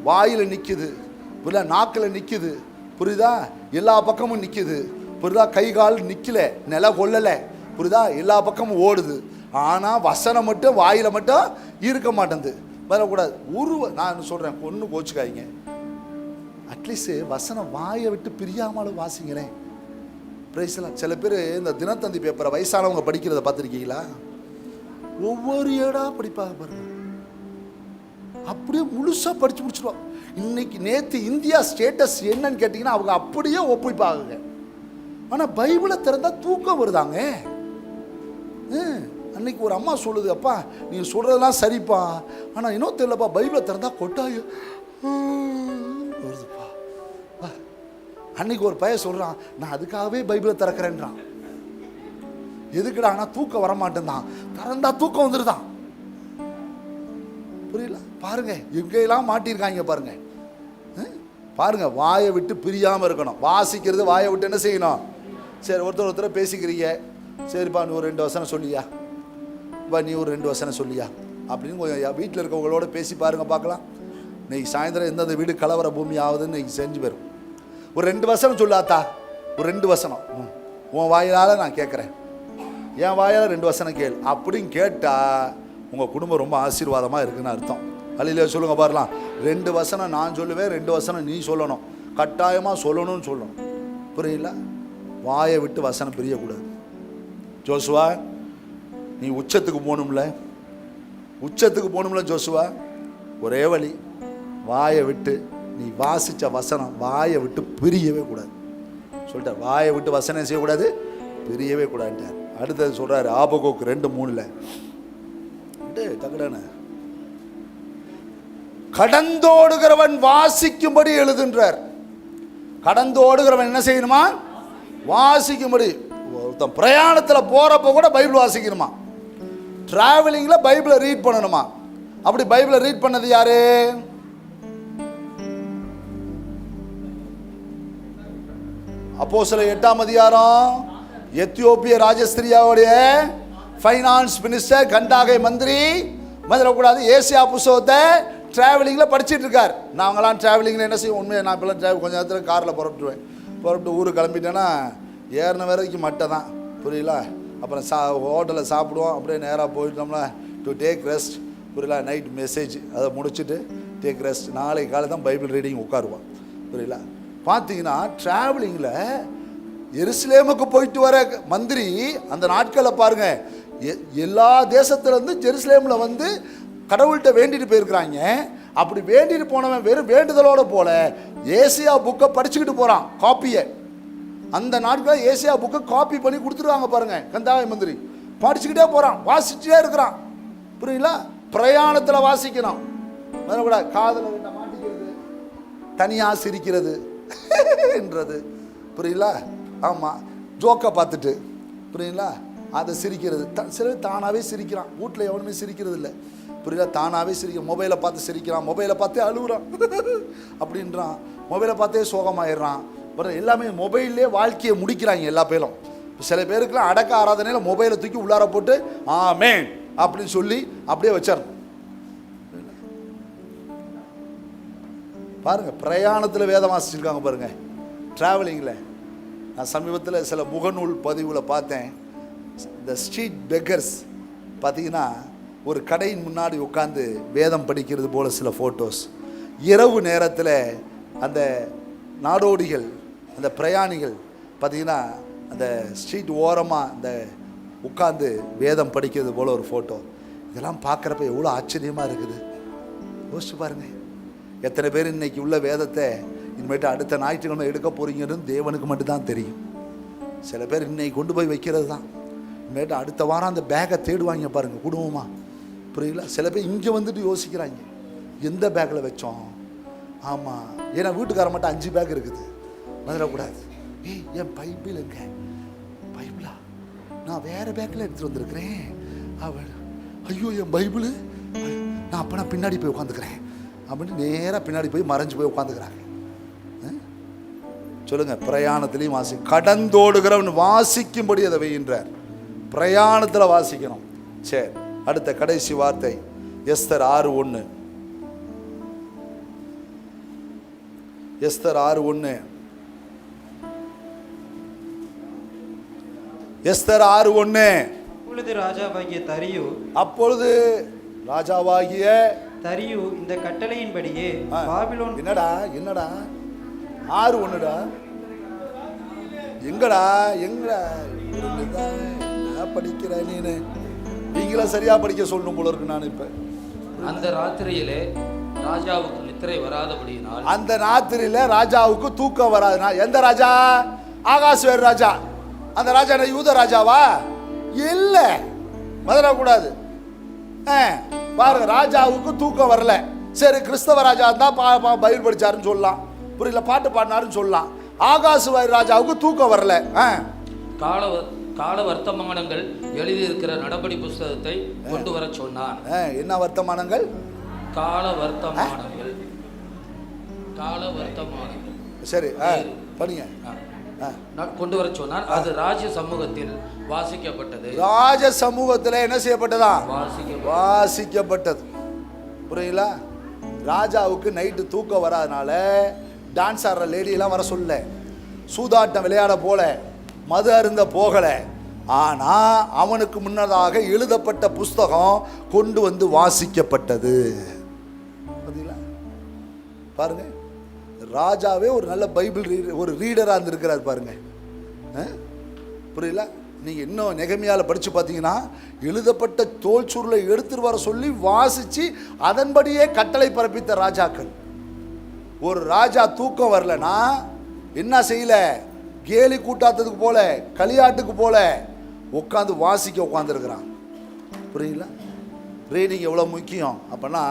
வாயில் நிற்குது, புரியுதா? நாக்கில் நிற்குது, புரியுதா? எல்லா பக்கமும் நிற்குது, புரியுதா? கை கால் நிற்கல, நில கொள்ளலை, புரியுதா? எல்லா பக்கமும் ஓடுது. ஆனால் வசனம் மட்டும் வாயில் மட்டும் இருக்க மாட்டேங்குது. வரக்கூடாது. நான் சொல்கிறேன், ஒன்று கோச்சுக்காய்ங்க. அட்லீஸ்ட் வசனம் வாயை விட்டு பிரியாமலும் வாசிங்களேன். பிரைஸ்லாம். சில பேர் இந்த தினத்தந்தி பேப்பரை வயசானவங்க படிக்கிறத பார்த்துருக்கீங்களா? ஒவ்வொரு ஏடா படிப்பாங்க பாருங்க, அப்படியே முழுசா படிச்சு முடிச்சிருவாங்க. இன்னைக்கு நேற்று இந்தியா ஸ்டேட்டஸ் என்னன்னு கேட்டீங்கன்னா அவங்க அப்படியே ஒப்பிப்பாங்க. ஆனா பைபிளை திறந்தா தூக்கம் வருதாங்க. அன்னைக்கு ஒரு அம்மா சொல்லுது, அப்பா நீ சொல்றதெல்லாம் சரிப்பா, ஆனா இன்னும் தெரியலப்பா, பைபிளை திறந்தா கொட்டாயம் வருதுப்பா. அன்னைக்கு ஒரு பையன் சொல்றான், நான் அதுக்காகவே பைபிளை திறக்கிறேன்றான். எதுக்குடா? ஆனா தூக்கம் வரமாட்டேன் தான், திறந்தா தூக்கம் வந்துருதான். புரியல? பாருங்க எங்கெல்லாம் மாட்டிருக்காங்க பாருங்க. பாருங்க, வாயை விட்டு பிரியாம இருக்கணும். வாசிக்கிறது வாயை விட்டு என்ன செய்யணும்? சரி, ஒருத்தர் பேசிக்கிறீங்க, சரிப்பா நீ ஒரு 2 வசனம் சொல்லியா, பா நீ ஒரு 2 வசனம் சொல்லியா அப்படின்னு கொஞ்சம் வீட்டில் இருக்கவங்களோட பேசி பாருங்க பார்க்கலாம். இன்னைக்கு சாயந்தரம் எந்தெந்த வீடு கலவர பூமி ஆகுதுன்னு இன்னைக்கு செஞ்சு போயிடும். ஒரு 2 வசனம் சொல்லாத்தா, ஒரு 2 வசனம் உன் வாயிலால் நான் கேட்குறேன், என் வாயால் 2 வசனம் கேள் அப்படின்னு கேட்டால் உங்கள் குடும்பம் ரொம்ப ஆசீர்வாதமாக இருக்குன்னு அர்த்தம். அல்லையிலே சொல்லுங்க பாருலாம். 2 வசனம் நான் சொல்லுவேன், 2 வசனம் நீ சொல்லணும், கட்டாயமாக சொல்லணும்னு சொல்லணும். புரியல? வாயை விட்டு வசனம் பிரியக்கூடாது. ஜோசுவா நீ உச்சத்துக்கு போகணும்ல, உச்சத்துக்கு போகணும்ல ஜோசுவா, ஒரே வழி, வாயை விட்டு நீ வாசித்த வசனம் வாயை விட்டு பிரியவே கூடாது சொல்லிட்டார். வாயை விட்டு வசனம் செய்யக்கூடாது, பிரியவே கூடாதுட்டார். அடுத்தது சொல்றாரு ஆபகூக் 2:3 தகடான, கடந்தோடுகிறவன் வாசிக்கும்படி எழுதுன்றார். கடந்தோடுகிறவன் என்ன செய்யணுமா? வாசிக்கும்படி. ஒருத்தன் பிரயாணத்தில் போறப்ப கூட பைபிள் வாசிக்கணுமா, டிராவலிங்ல பைபிளை ரீட் பண்ணணுமா. அப்படி பைபிளை ரீட் பண்ணது யாரு? அப்போஸ்தலர் 8ஆம் அதிகாரம், எத்தியோப்பிய ராஜஸ்திரியாவுடைய ஃபைனான்ஸ் மினிஸ்டர், கண்டாகை மந்திரி, மறக்கக்கூடாது, ஏசியா புஸ்தகத்தை டிராவலிங்கில் படிச்சுட்டு இருக்கார். நாங்களாம் டிராவலிங்கில் என்ன செய்வோம்? உண்மையை நான் இப்போலாம் டிராவல் கொஞ்சம் நேரத்தில் காரில் புறப்பட்டுருவேன். புறப்பட்டு ஊருக்கு கிளம்பிட்டேன்னா ஏறின வரைக்கும் மட்டும் தான். புரியல? அப்புறம் ஹோட்டலில் சாப்பிடுவோம், அப்படியே நேராக போயிட்டோம்னா டு டேக் ரெஸ்ட். புரியல? நைட் மெசேஜ் அதை முடிச்சுட்டு டேக் ரெஸ்ட், நாளைக்கு காலை தான் பைபிள் ரீடிங் உட்காருவோம். புரியல? பார்த்தீங்கன்னா டிராவலிங்கில் எருசலேமுக்கு போயிட்டு வர மந்திரி அந்த நாட்களை பாருங்க, எல்லா தேசத்துலேருந்து ஜெருசலேமில் வந்து கடவுள்கிட்ட வேண்டிட்டு போயிருக்கிறாங்க. அப்படி வேண்டிட்டு போனவன் வெறும் வேண்டுதலோட போல ஏசியா புக்கை படிச்சுக்கிட்டு போகிறான், காப்பியை. அந்த நாட்களில் ஏசியா புக்கை காப்பி பண்ணி கொடுத்துருவாங்க பாருங்க. கந்தாய மந்திரி படிச்சுக்கிட்டே போகிறான், வாசிச்சுட்டே இருக்கிறான். புரியுங்களா? பிரயாணத்தில் வாசிக்கணும். கூட காதில் மாட்டிக்கிறது, தனியாக சிரிக்கிறது என்றது. புரியுங்களா? ஆமாம், ஜோக்கை பார்த்துட்டு புரியுங்களா அதை சிரிக்கிறது. சில தானாகவே சிரிக்கிறான், வீட்டில் எவனுமே சிரிக்கிறது இல்லை. புரியல? தானாகவே சிரிக்க, மொபைலை பார்த்து சிரிக்கிறான், மொபைலை பார்த்தே அழுகுறான் அப்படின்றான், மொபைலை பார்த்தே சோகமாயிடுறான். அப்புறம் எல்லாமே மொபைல்லே வாழ்க்கையை முடிக்கிறாங்க எல்லா பேரும். சில பேருக்குலாம் அடக்க ஆராதனையில் மொபைலை தூக்கி உள்ளார போட்டு ஆமேன் அப்படின்னு சொல்லி அப்படியே வச்சிடணும். பாருங்க, பிரயாணத்தில் வேதம் வாசிச்சிருக்காங்க பாருங்க, டிராவலிங்கில். நான் சமீபத்தில் சில முகநூல் பதிவில் பார்த்தேன். இந்த ஸ்ட்ரீட் பெக்கர்ஸ் பார்த்தீங்கன்னா ஒரு கடையின் முன்னாடி உட்காந்து வேதம் படிக்கிறது போல் சில ஃபோட்டோஸ். இரவு நேரத்தில் அந்த நாடோடிகள், அந்த பிரயாணிகள் பார்த்தீங்கன்னா அந்த ஸ்ட்ரீட் ஓரமாக அந்த உட்காந்து வேதம் படிக்கிறது போல் ஒரு ஃபோட்டோ. இதெல்லாம் பார்க்குறப்ப எவ்வளோ ஆச்சரியமாக இருக்குது. யோசிச்சு பாருங்கள், எத்தனை பேர் இன்னைக்கு உள்ள வேதத்தை இனிமேட்டு அடுத்த ஞாயிற்றுக்கிழமை எடுக்க போகிறீங்கன்னு தேவனுக்கு மட்டும்தான் தெரியும். சில பேர் இன்னைக்கு கொண்டு போய் வைக்கிறது தான், இனிமேட்டு அடுத்த வாரம் அந்த பேக்கை தேடுவாங்க பாருங்கள் குடும்பமாக. புரியல? சில பேர் இங்கே வந்துட்டு யோசிக்கிறாங்க, எந்த பேக்கில் வச்சோம். ஆமாம், ஏன்னா வீட்டுக்கார மட்டும் 5 பேக் இருக்குது, வந்துடக்கூடாது. ஏய், என் பைபிள் எங்க? பைபிளா? நான் வேறு பேக்கில் எடுத்துகிட்டு வந்திருக்கிறேன். அவள், ஐயோ என் பைபிள், நான் அப்போ நான் பின்னாடி போய் உட்காந்துக்கிறேன் அப்படின்னு நேராக பின்னாடி போய் மறைஞ்சு போய் உட்காந்துக்கிறாங்க. சொல்லுங்க, பிரயாணத்திலையும் வாசி. கடந்தோடுகிறவன் வாசிக்கும்படி அதை வைகின்றார். பிரயாணத்தில் வாசிக்கணும். சரி, அடுத்த கடைசி வார்த்தை எஸ்தர் 6:1. எஸ்தர் 6:1. எஸ்தர் 6:1. அப்பொழுது ராஜாவாகிய தரியு இந்த கட்டளையின்படியே பாபிலோன். என்னடா 6:1டா? எங்கடா எங்க படிக்கிற நீனு? நீங்களும் சரியா படிக்க சொல்லணும் போல இருக்கு. நான் இப்ப அந்த ராத்திரியிலே ராஜாவுக்கு நித்திரை வராதபடியினால், அந்த ராத்திரியில ராஜாவுக்கு தூக்கம் வராதுனா, எந்த ராஜா? ஆகாஸ்வேர் ராஜா. அந்த ராஜா என்ன யூத ராஜாவா? இல்ல, மறக்கக்கூடாது. பாருங்க, ராஜாவுக்கு தூக்கம் வரல. சரி, கிறிஸ்தவ ராஜா தான் பைபிள் படிச்சாருன்னு சொல்லலாம், புரியல, பாட்டு பாடினாருன்னு சொல்லலாம். ஆகாஸ்வேர் ராஜாவுக்கு தூக்கம் வரல. கால வர்த்தமானங்கள் எழுதியிருக்கிற நடபடி புஸ்தகத்தை கொண்டு வர சொன்னார். என்ன வர்த்தமானங்கள்? கால வர்த்தமானங்கள். சரி, படிங்க. கொண்டு வர சொன்னார். அது ராஜ சமூகத்தில் வாசிக்கப்பட்டது. ராஜ சமூகத்தில் என்ன செய்யப்பட்டதா? வாசிக்கப்பட்டது. புரியுங்களா? ராஜாவுக்கு நைட்டு தூக்கம் வராதனால டான்ஸ் ஆடுற லேடியெல்லாம் வர சொல்ல, சூதாட்டம் விளையாட போல, மது அருந்த போகல. ஆனா அவனுக்கு முன்னதாக எழுதப்பட்ட புஸ்தகம் கொண்டு வந்து வாசிக்கப்பட்டது. பாருங்க, ராஜாவே ஒரு நல்ல பைபிள் ஒரு ரீடரா இருந்திருக்கிறார் பாருங்க. புரியல? நீங்க இன்னும் நெகமியால படிச்சு பார்த்தீங்கன்னா, எழுதப்பட்ட தோல் சுருளை எடுத்துட்டு வர சொல்லி வாசிச்சு அதன்படியே கட்டளை பிறப்பித்த ராஜாக்கள். ஒரு ராஜா தூக்கம் வரலனா என்ன செய்யல? கேலி கூட்டாத்ததுக்கு போல, களியாட்டுக்கு போல உட்காந்து வாசிக்க உட்காந்துருக்கிறான். புரியுங்களா? ரீடிங் எவ்வளோ முக்கியம். அப்போனா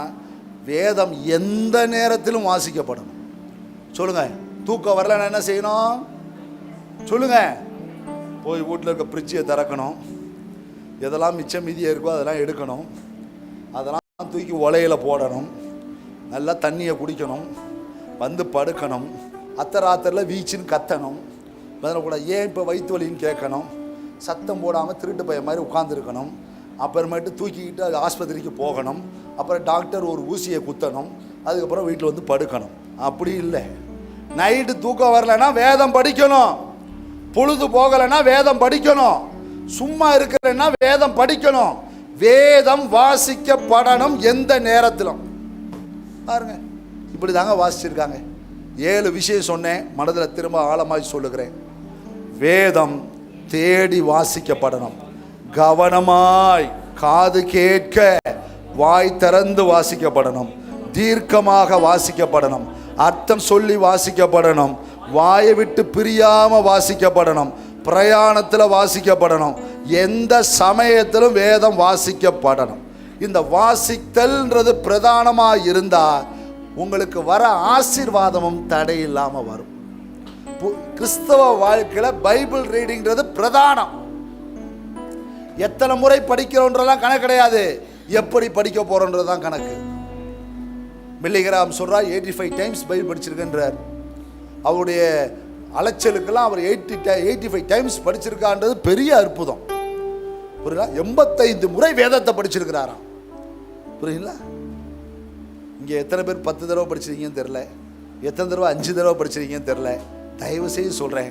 வேதம் எந்த நேரத்திலும் வாசிக்கப்படணும். சொல்லுங்க, தூக்கம் வரலன்னா என்ன செய்யணும்? சொல்லுங்க. போய் வீட்டில் இருக்க ஃப்ரிட்ஜை திறக்கணும், எதெல்லாம் மிச்சம் மீதியாக இருக்கோ அதெல்லாம் எடுக்கணும், அதெல்லாம் தூக்கி உலையில் போடணும், நல்லா தண்ணியை குடிக்கணும், வந்து படுக்கணும், அத்தராத்திரில் வீச்சுன்னு கத்தணும், பதில் கூட ஏன் இப்போ வயிற்று வலின்னு கேட்கணும், சத்தம் போடாமல் திருட்டு பைய மாதிரி உட்காந்துருக்கணும், அப்புறமேட்டு தூக்கிக்கிட்டு ஆஸ்பத்திரிக்கு போகணும், அப்புறம் டாக்டர் ஒரு ஊசியை குத்தணும், அதுக்கப்புறம் வீட்டில் வந்து படுக்கணும். அப்படி இல்லை. நைட்டு தூக்கம் வரலைன்னா வேதம் படிக்கணும், பொழுது போகலைன்னா வேதம் படிக்கணும், சும்மா இருக்கிறன்னா வேதம் படிக்கணும், வேதம் வாசிக்கப்படணும் எந்த நேரத்திலும். பாருங்க, இப்படி தாங்க வாசிச்சிருக்காங்க. 7 விஷயம் சொன்னேன், மனதில் திரும்ப ஆழமாய் சொல்லுகிறேன். வேதம் தேடி வாசிக்கப்படணும், கவனமாய் காது கேட்க வாய் திறந்து வாசிக்கப்படணும், தீர்க்கமாக வாசிக்கப்படணும், அர்த்தம் சொல்லி வாசிக்கப்படணும், வாயை விட்டு பிரியாம வாசிக்கப்படணும், பிரயாணத்தில் வாசிக்கப்படணும், எந்த சமயத்திலும் வேதம் வாசிக்கப்படணும். இந்த வாசித்தல்ன்றது பிரதானமாக இருந்தால் உங்களுக்கு வர ஆசீர்வாதமும் தடை இல்லாமல் வரும். கிறிஸ்தவ வாழ்க்கையில் பைபிள் ரீடிங்கிறது பிரதானம். எத்தனை முறை படிக்கிறோன்றதெல்லாம் கணக்கு கிடையாது, எப்படி படிக்க போறோன்றது தான் கணக்கு. பில்லிகிராம் சொல்றார் 85 டைம்ஸ் பைபிள் படிச்சிருக்கின்றார். அவருடைய அலைச்சலுக்கெல்லாம் அவர் 85 டைம்ஸ் படிச்சிருக்கான்றது பெரிய அற்புதம். புரியுதா? 85 முறை வேதத்தை படிச்சிருக்கிறாராம். புரியுங்களா? இங்கே எத்தனை பேர் 10 தடவை படிச்சிருக்கீங்கன்னு தெரில, எத்தனை தடவை 5 தடவை படிச்சிருக்கீங்கன்னு தெரில. தயவு செய்து சொல்கிறேன்,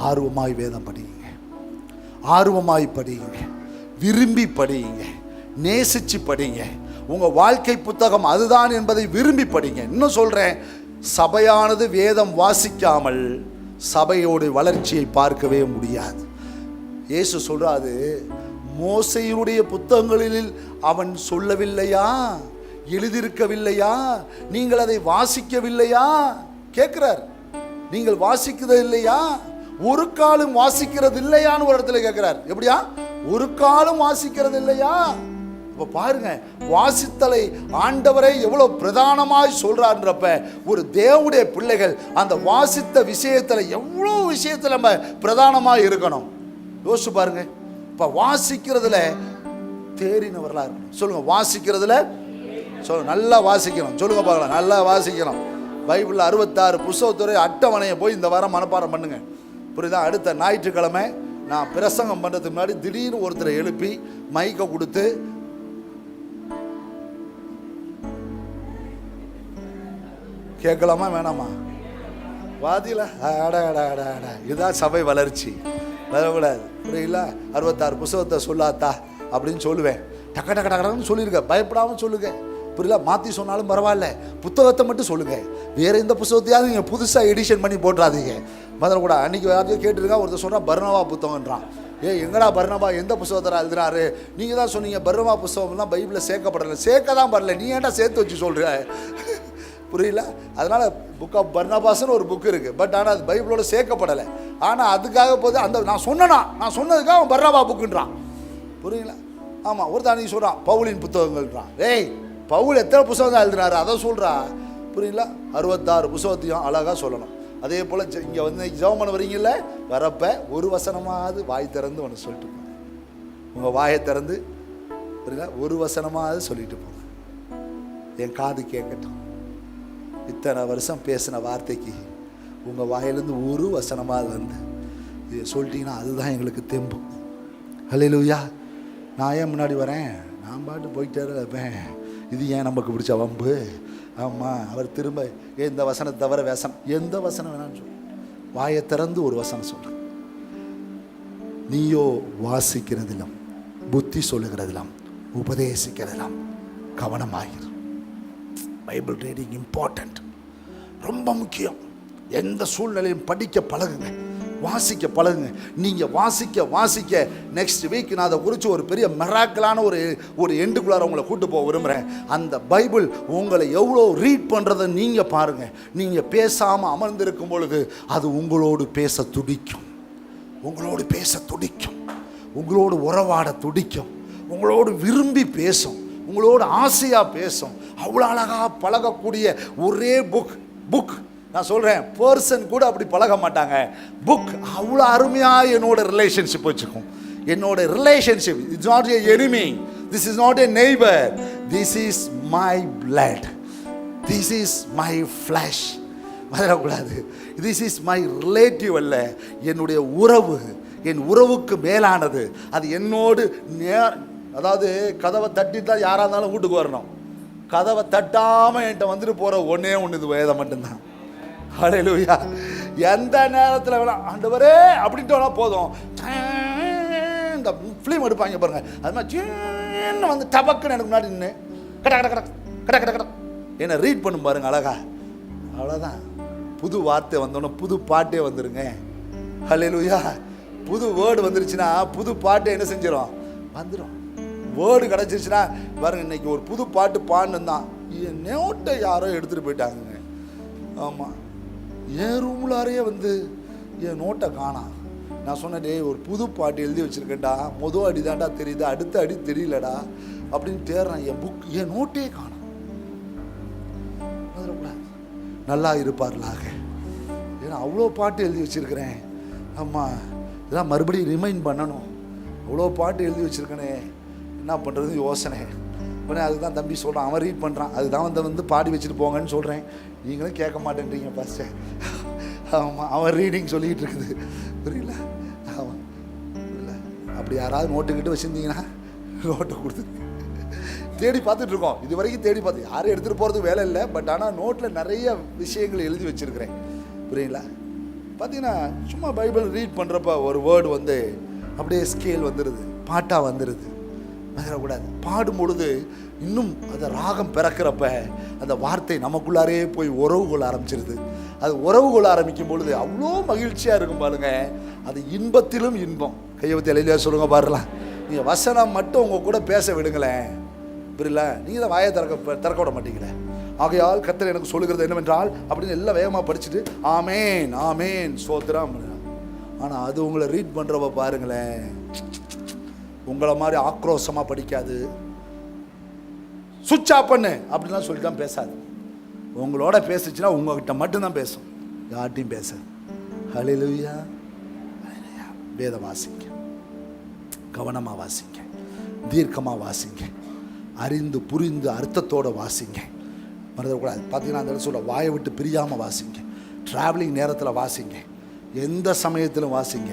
ஆர்வமாய் வேதம் படியுங்க, ஆர்வமாய் படியுங்க, விரும்பி படியுங்க, நேசிச்சு படிங்க. உங்கள் வாழ்க்கை புத்தகம் அதுதான் என்பதை விரும்பி படிங்க. இன்னும் சொல்கிறேன், சபையானது வேதம் வாசிக்காமல் சபையோட வளர்ச்சியை பார்க்கவே முடியாது. இயேசு சொல்றாரு, மோசேயினுடைய புத்தகங்களில் அவன் சொல்லவில்லையா, எழுதியிருக்கவில்லையா, நீங்கள் அதை வாசிக்கவில்லையா கேட்கிறார். நீங்கள் வாசிக்கிறது இல்லையா, ஒரு காலம் வாசிக்கிறது இல்லையான்னு ஒரு இடத்துல கேட்கிறார். எப்படியா? ஒரு காலம் வாசிக்கிறது இல்லையா? இப்ப பாருங்க, வாசித்தலை ஆண்டவரை எவ்வளவு பிரதானமாய் சொல்றான்றப்ப ஒரு தேவனுடைய பிள்ளைகள் அந்த வாசித்த விஷயத்துல எவ்வளவு விஷயத்துல நம்ம பிரதானமாய் இருக்கணும். யோசிச்சு பாருங்க. இப்ப வாசிக்கிறதுல தேறினவர்களா இருக்கணும். சொல்லுங்க, வாசிக்கிறதுல சொல்லுங்க, நல்லா வாசிக்கணும். சொல்லுங்க பார்க்கலாம், நல்லா வாசிக்கணும். பைபிளில் 66 புஸ்தகத்துறை அட்டவணையை போய் இந்த வாரம் மனப்பாடம் பண்ணுங்க. புரியுதா? அடுத்த ஞாயிற்றுக்கிழமை நான் பிரசங்கம் பண்ணுறதுக்கு முன்னாடி திடீர்னு ஒருத்தரை எழுப்பி மைக்கை கொடுத்து கேட்கலாமா வேணாமா? வாதியில் இதுதான் சபை வளர்ச்சி. வரக்கூடாது. புரியல? 66 புஸ்தகத்தை சொல்லாத்தா அப்படின்னு சொல்லுவேன். டக்க டக்க டக்குன்னு சொல்லியிருக்க, பயப்படாமல் சொல்லுங்க. புரியல, மாற்றி சொன்னாலும் பரவாயில்ல, புத்தகத்தை மட்டும் சொல்லுங்கள். வேறு எந்த புத்தகத்தையாவது நீங்கள் புதுசாக எடிஷன் பண்ணி போட்டுறாதீங்க. முதல்ல கூட அன்றைக்கி யாரையும் கேட்டுருக்கா, ஒருத்தர் சொல்கிறான் பர்னபா புத்தகன்றான். எங்கடா பர்னபா எந்த புத்தகத்தில் எழுதுறாரு? நீங்கள் தான் சொன்னீங்க பர்னபா புத்தகம்லாம் பைபிளில் சேர்க்கப்படலை. சேர்க்க தான் பரல, நீ ஏன்டா சேர்த்து வச்சு சொல்கிற? புரியல. அதனால் புக் ஆஃப் பர்னபாஸ்னு ஒரு புக் இருக்குது, பட் ஆனால் அது பைபிளோட சேர்க்கப்படலை. ஆனால் அதுக்காக போது அந்த நான் சொன்னதுக்காக அவன் பர்னபா புக்குன்றான். புரியல. ஆமாம், ஒரு தானி சொல்கிறான் பவுலின் புத்தகங்கள்ன்றான். ஏய், பவுல் எத்தனை புத்தகம் தான் எழுதுனாரு அதை சொல்கிறா. புரியல. 66 புத்தகத்தையும் அழகாக சொல்லணும். அதே போல் இங்கே வந்து ஜெபம் பண்ண வரீங்கல்ல, வரப்ப ஒரு வசனமாவது வாய் திறந்து ஒன்று சொல்லிட்டு போங்க. உங்கள் வாயை திறந்து புரியல, ஒரு வசனமாவது சொல்லிட்டு போங்க. என் காது கேட்கட்டும். இத்தனை வருஷம் பேசின வார்த்தைக்கு உங்கள் வாயிலேருந்து ஒரு வசனமாவது வந்து இதை சொல்லிட்டீங்கன்னா அதுதான் எங்களுக்கு தெம்பு. ஹல்லேலூயா. நான் ஏன் முன்னாடி வரேன்? நான் பாட்டு போயிட்டே இருப்பேன். இது ஏன் நமக்கு பிடிச்ச வம்பு? ஆமாம், அவர் திரும்ப இந்த வசனத்தை தவிர எந்த வசனம் வேணான்னு சொல்லு. வாயை திறந்து ஒரு வசனம் சொல்லு. நீயோ வாசிக்கிறதிலும் புத்தி சொல்லுகிறதிலும் உபதேசிக்கிறதிலும் கவனமாயிரு. பைபிள் ரீடிங் இம்பார்ட்டன்ட், ரொம்ப முக்கியம். எந்த சூழ்நிலையும் படிக்க பழகுங்க, வாசிக்க பழகுங்க. நீங்கள் வாசிக்க நெக்ஸ்ட் வீக் நான் அதை குறித்து ஒரு பெரிய மெராக்கலான ஒரு எண்டுக்குள்ளார உங்களை கூட்டு போக விரும்புகிறேன். அந்த பைபிள் உங்களை எவ்வளோ ரீட் பண்ணுறதை நீங்கள் பாருங்கள். நீங்கள் பேசாமல் அமர்ந்திருக்கும் பொழுது அது உங்களோடு பேச துடிக்கும், உங்களோடு உறவாட துடிக்கும், உங்களோடு விரும்பி பேசும், உங்களோடு ஆசையாக பேசும். அவ்வளோ அழகாக பழகக்கூடிய ஒரே புக் நான் சொல்கிறேன். பர்சன் கூட அப்படி பழக மாட்டாங்க. புக் அவ்வளோ அருமையாக என்னோட ரிலேஷன்ஷிப் வச்சுக்கும். என்னோட relationship it's not a enemy, this is not a neighbour, this is my blood, this is my flush. வரக்கூடாது. திஸ் இஸ் மை ரிலேட்டிவ் அல்ல, என்னுடைய உறவு, என் உறவுக்கு மேலானது. அது என்னோடு அதாவது கதவை தட்டி தான் யாராக இருந்தாலும் வீட்டுக்கு வரணும். கதவை தட்டாமல் என்கிட்ட வந்துட்டு போகிற ஒன்றே ஒன்று இது வேதம் மட்டும்தான். ஹல்லேலூயா. எந்த நேரத்தில் வேணா ஆண்டவரே அப்படின்ட்டு வேணா போதும். இந்த ஃபிலிம் எடுப்பாங்க பாருங்க, அது மாதிரி சின்ன வந்து டபக்குன்னு எனக்கு முன்னாடி நின்று கட என்னை ரீட் பண்ணும் பாருங்க அழகா. அவ்வளோதான். புது வார்த்தை வந்தோன்னே புது பாட்டே வந்துருங்க. ஹல்லேலூயா. புது வேர்டு வந்துருச்சுன்னா புது பாட்டே என்ன செஞ்சிடும், வந்துடும். வேர்டு கிடச்சிருச்சுன்னா பாருங்க, இன்னைக்கு ஒரு புது பாட்டு பாடணும் தான், என் நோட்டை யாரோ எடுத்துகிட்டு போயிட்டாங்க. ஆமாம், என் ரூம்லாரையே வந்து என் நோட்டை காணாம். நான் சொன்னேன், டே ஒரு புது பாட்டு எழுதி வச்சுருக்கேன்டா, மொதல் அடி தாண்டா தெரியுது, அடுத்த அடி தெரியலடா அப்படின்னு தேடுறேன். என் நோட்டே காணாம். நல்லா இருப்பார்களாக, ஏன்னா அவ்வளோ பாட்டு எழுதி வச்சுருக்கிறேன். ஆமாம், இதெல்லாம் மறுபடியும் ரிமைண்ட் பண்ணணும். அவ்வளோ பாட்டு எழுதி வச்சுருக்கேனே, என்ன பண்ணுறது யோசனை. உடனே அதுதான் தம்பி சொல்கிறான், அவன் ரீட் பண்ணுறான், அதுதான் வந்து பாடி வச்சுட்டு போங்கன்னு சொல்கிறேன். நீங்களும் கேட்க மாட்டேன்றீங்க பாஸ்டர். ஆமாம், அவன் ரீடிங் சொல்லிக்கிட்டு இருக்குது. புரியல. ஆமாம், இல்லை அப்படி யாராவது நோட்டுக்கிட்டு வச்சுருந்தீங்கன்னா நோட்டை கொடுத்து தேடி பார்த்துட்ருக்கோம். இது வரைக்கும் தேடி பார்த்து யாரும் எடுத்துகிட்டு போகிறதுக்கு வேலை இல்லை. பட் ஆனால் நோட்டில் நிறைய விஷயங்கள் எழுதி வச்சுருக்கிறேன். புரியுங்களா. பார்த்தீங்கன்னா சும்மா பைபிள் ரீட் பண்ணுறப்ப ஒரு வேர்டு வந்து அப்படியே ஸ்கேல் வந்துடுது, பாட்டாக வந்துடுது. மறக்கக்கூடாது. பாடும் பொழுது இன்னும் அந்த ராகம் பிறக்கிறப்ப அந்த வார்த்தை நமக்குள்ளாரே போய் உறவு கொள்ள ஆரம்பிச்சிருது. அது உறவு கொள்ள ஆரம்பிக்கும் பொழுது அவ்வளோ மகிழ்ச்சியாக இருக்கும் பாருங்க. அது இன்பத்திலும் இன்பம். கையை பற்றி அலையிலையா சொல்லுங்க பாருலாம். நீங்கள் வசனம் மட்டும் உங்கள் கூட பேச விடுங்களேன். புரியல. நீங்கள் தான் வாயை திறக்க விட மாட்டீங்களே. ஆகையால் கர்த்தர் எனக்கு சொல்லுகிறது என்னவென்றால் அப்படின்னு எல்லாம் வேகமாக படிச்சுட்டு ஆமேன் ஆமேன் ஸ்தோத்திரம். ஆனால் அது உங்களை ரீட் பண்ணுறப்ப பாருங்களேன், உங்களை மாதிரி ஆக்ரோஷமாக படிக்காது. சுவிட்ச் ஆஃப் பண்ணு அப்படின்லாம் சொல்லிட்டு தான் பேசாது. உங்களோட பேசுச்சுன்னா உங்ககிட்ட மட்டும்தான் பேசும், யார்ட்டையும் பேச. ஹல்லேலூயா. வேதம் வாசிங்க, கவனமாக வாசிங்க, தீர்க்கமாக வாசிங்க, அறிந்து புரிந்து அர்த்தத்தோடு வாசிங்க. மறந்துடக்கூடாது. பார்த்தீங்கன்னா அந்த சொல்ல வாயை விட்டு பிரியாமல் வாசிங்க. ட்ராவலிங் நேரத்தில் வாசிங்க, எந்த சமயத்திலும் வாசிங்க,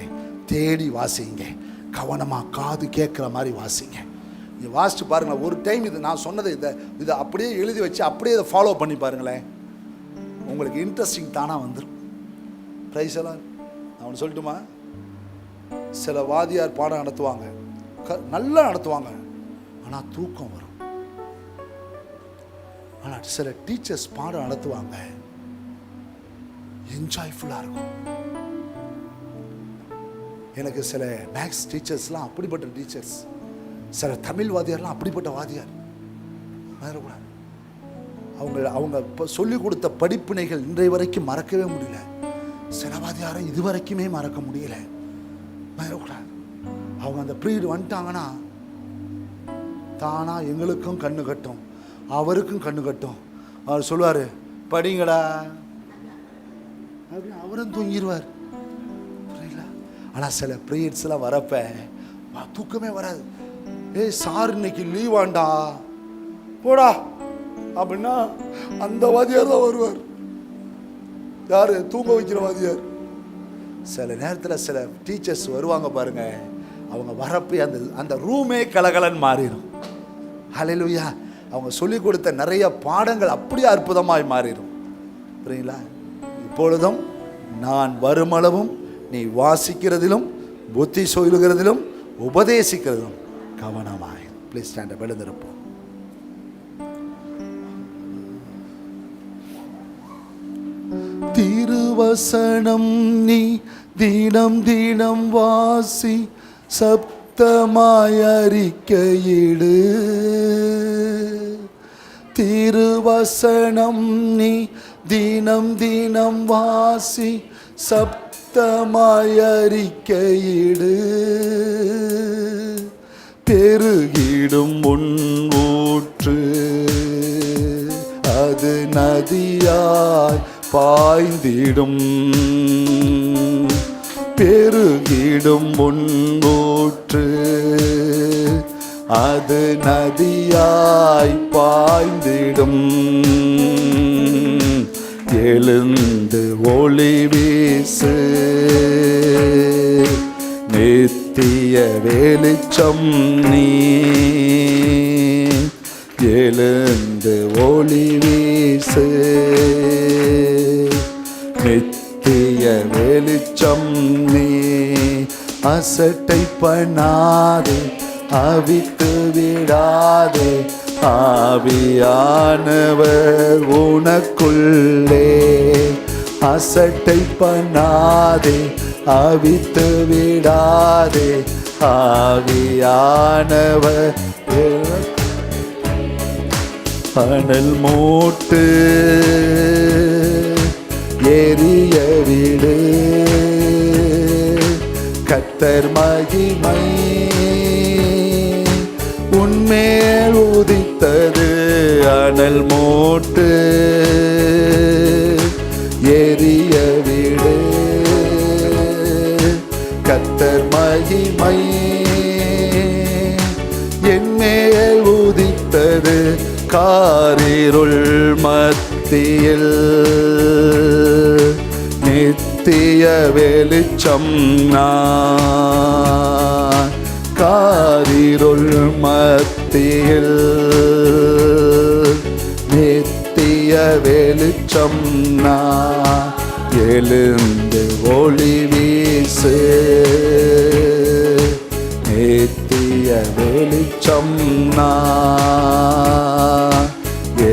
தேடி வாசிங்க, கவனமாக காது கேட்குற மாதிரி வாசிங்க. நீங்கள் வாசித்து பாருங்களேன். ஒரு டைம் இது நான் சொன்னது இதை அப்படியே எழுதி வச்சு அப்படியே இதை ஃபாலோ பண்ணி பாருங்களேன். உங்களுக்கு இன்ட்ரெஸ்டிங் தானாக வந்துடும். ப்ரைஸ் எல்லாம் நான் ஒன்று சொல்லட்டுமா? சில வாதியார் பாடம் நடத்துவாங்க, நல்லா நடத்துவாங்க, ஆனால் தூக்கம் வரும். ஆனால் சில டீச்சர்ஸ் பாடம் நடத்துவாங்க, என்ஜாய்ஃபுல்லாக இருக்கும். எனக்கு சில மேக்ஸ் டீச்சர்ஸ்லாம் அப்படிப்பட்ட டீச்சர்ஸ், சில தமிழ் வாத்தியார்லாம் அப்படிப்பட்ட வாத்தியார். அவங்க சொல்லிக் கொடுத்த படிப்பினைகள் இன்றைய வரைக்கும் மறக்கவே முடியல. சில வாத்தியாரை இதுவரைக்குமே மறக்க முடியல. அவங்க அந்த பீரியட் வந்துட்டாங்கன்னா தானா எங்களுக்கும் கண்ணு கட்டும், அவருக்கும் கண்ணு கட்டும். அவர் சொல்லுவார், படிங்கடா அப்படின்னு அவரும் தூங்கிடுவார். புரியல? ஆனால் சில ப்ரீயட்ஸ்லாம் வரப்ப தூக்கமே வராது. ஏய் சார் இன்னைக்கு லீவாண்டா போடா அப்படின்னா அந்த வாத்தியார் தான் வருவார். யாரு? தூங்க வைக்கிற வாத்தியார். சில நேரத்தில் சில டீச்சர்ஸ் வருவாங்க பாருங்க, அவங்க வரப்பே அந்த ரூமே கலகலன்னு மாறிடும். ஹல்லேலூயா. அவங்க சொல்லிக் கொடுத்த நிறைய பாடங்கள் அப்படியே அற்புதமாய் மாறிடும். புரியுங்களா? இப்பொழுதும் நான் வருமளவும் நீ வாசிக்கிறதிலும் புத்தி சொல்லுகிறதிலும் உபதேசிக்கிறதிலும் கவனமாய். Please stand up. எழுந்திருப்போம். திருவசனம் நீ தினம் தினம் வாசி, சப்தமாய் அறிக்கையிடு. திருவசனம் நீ தினம் தினம் வாசி, சப்தமாய் அறிக்கையிடு. பெருகிடும் உன் ஊற்று அது நதியாய் பாய்ந்திடும். பெருகிடும் உன் ஊற்று அது நதியாய் பாய்ந்திடும். எழுந்து ஒளி வீசு, நித்திய வெளிச்சம் நீ. எழுந்து ஒளி வீசு, நித்திய வெளிச்சம் நீ. அசட்டை பண்ணாதே, அவித்து விடாதே, ஆவியானவர் உனக்குள்ளே. அசட்டை பண்ணாதே, அவித்து விடாதே, ஆவியானவர். அனல் மூட்டு எரிய விடு, கர்த்தர் மகிமை உன்மேல் உதித்தது. அனல் மூட்டு எரிய விடு, கர்த்தர் மகிமை என்மேல் உதித்தது. காரிருள் மத்தியில் நித்திய வெளிச்சம் நான். காரிருள் மத்தியில் நித்திய வெளிச்சம் நான். எழுந்து ஒளி வீசு, நித்திய வெளிச்சம் நான்.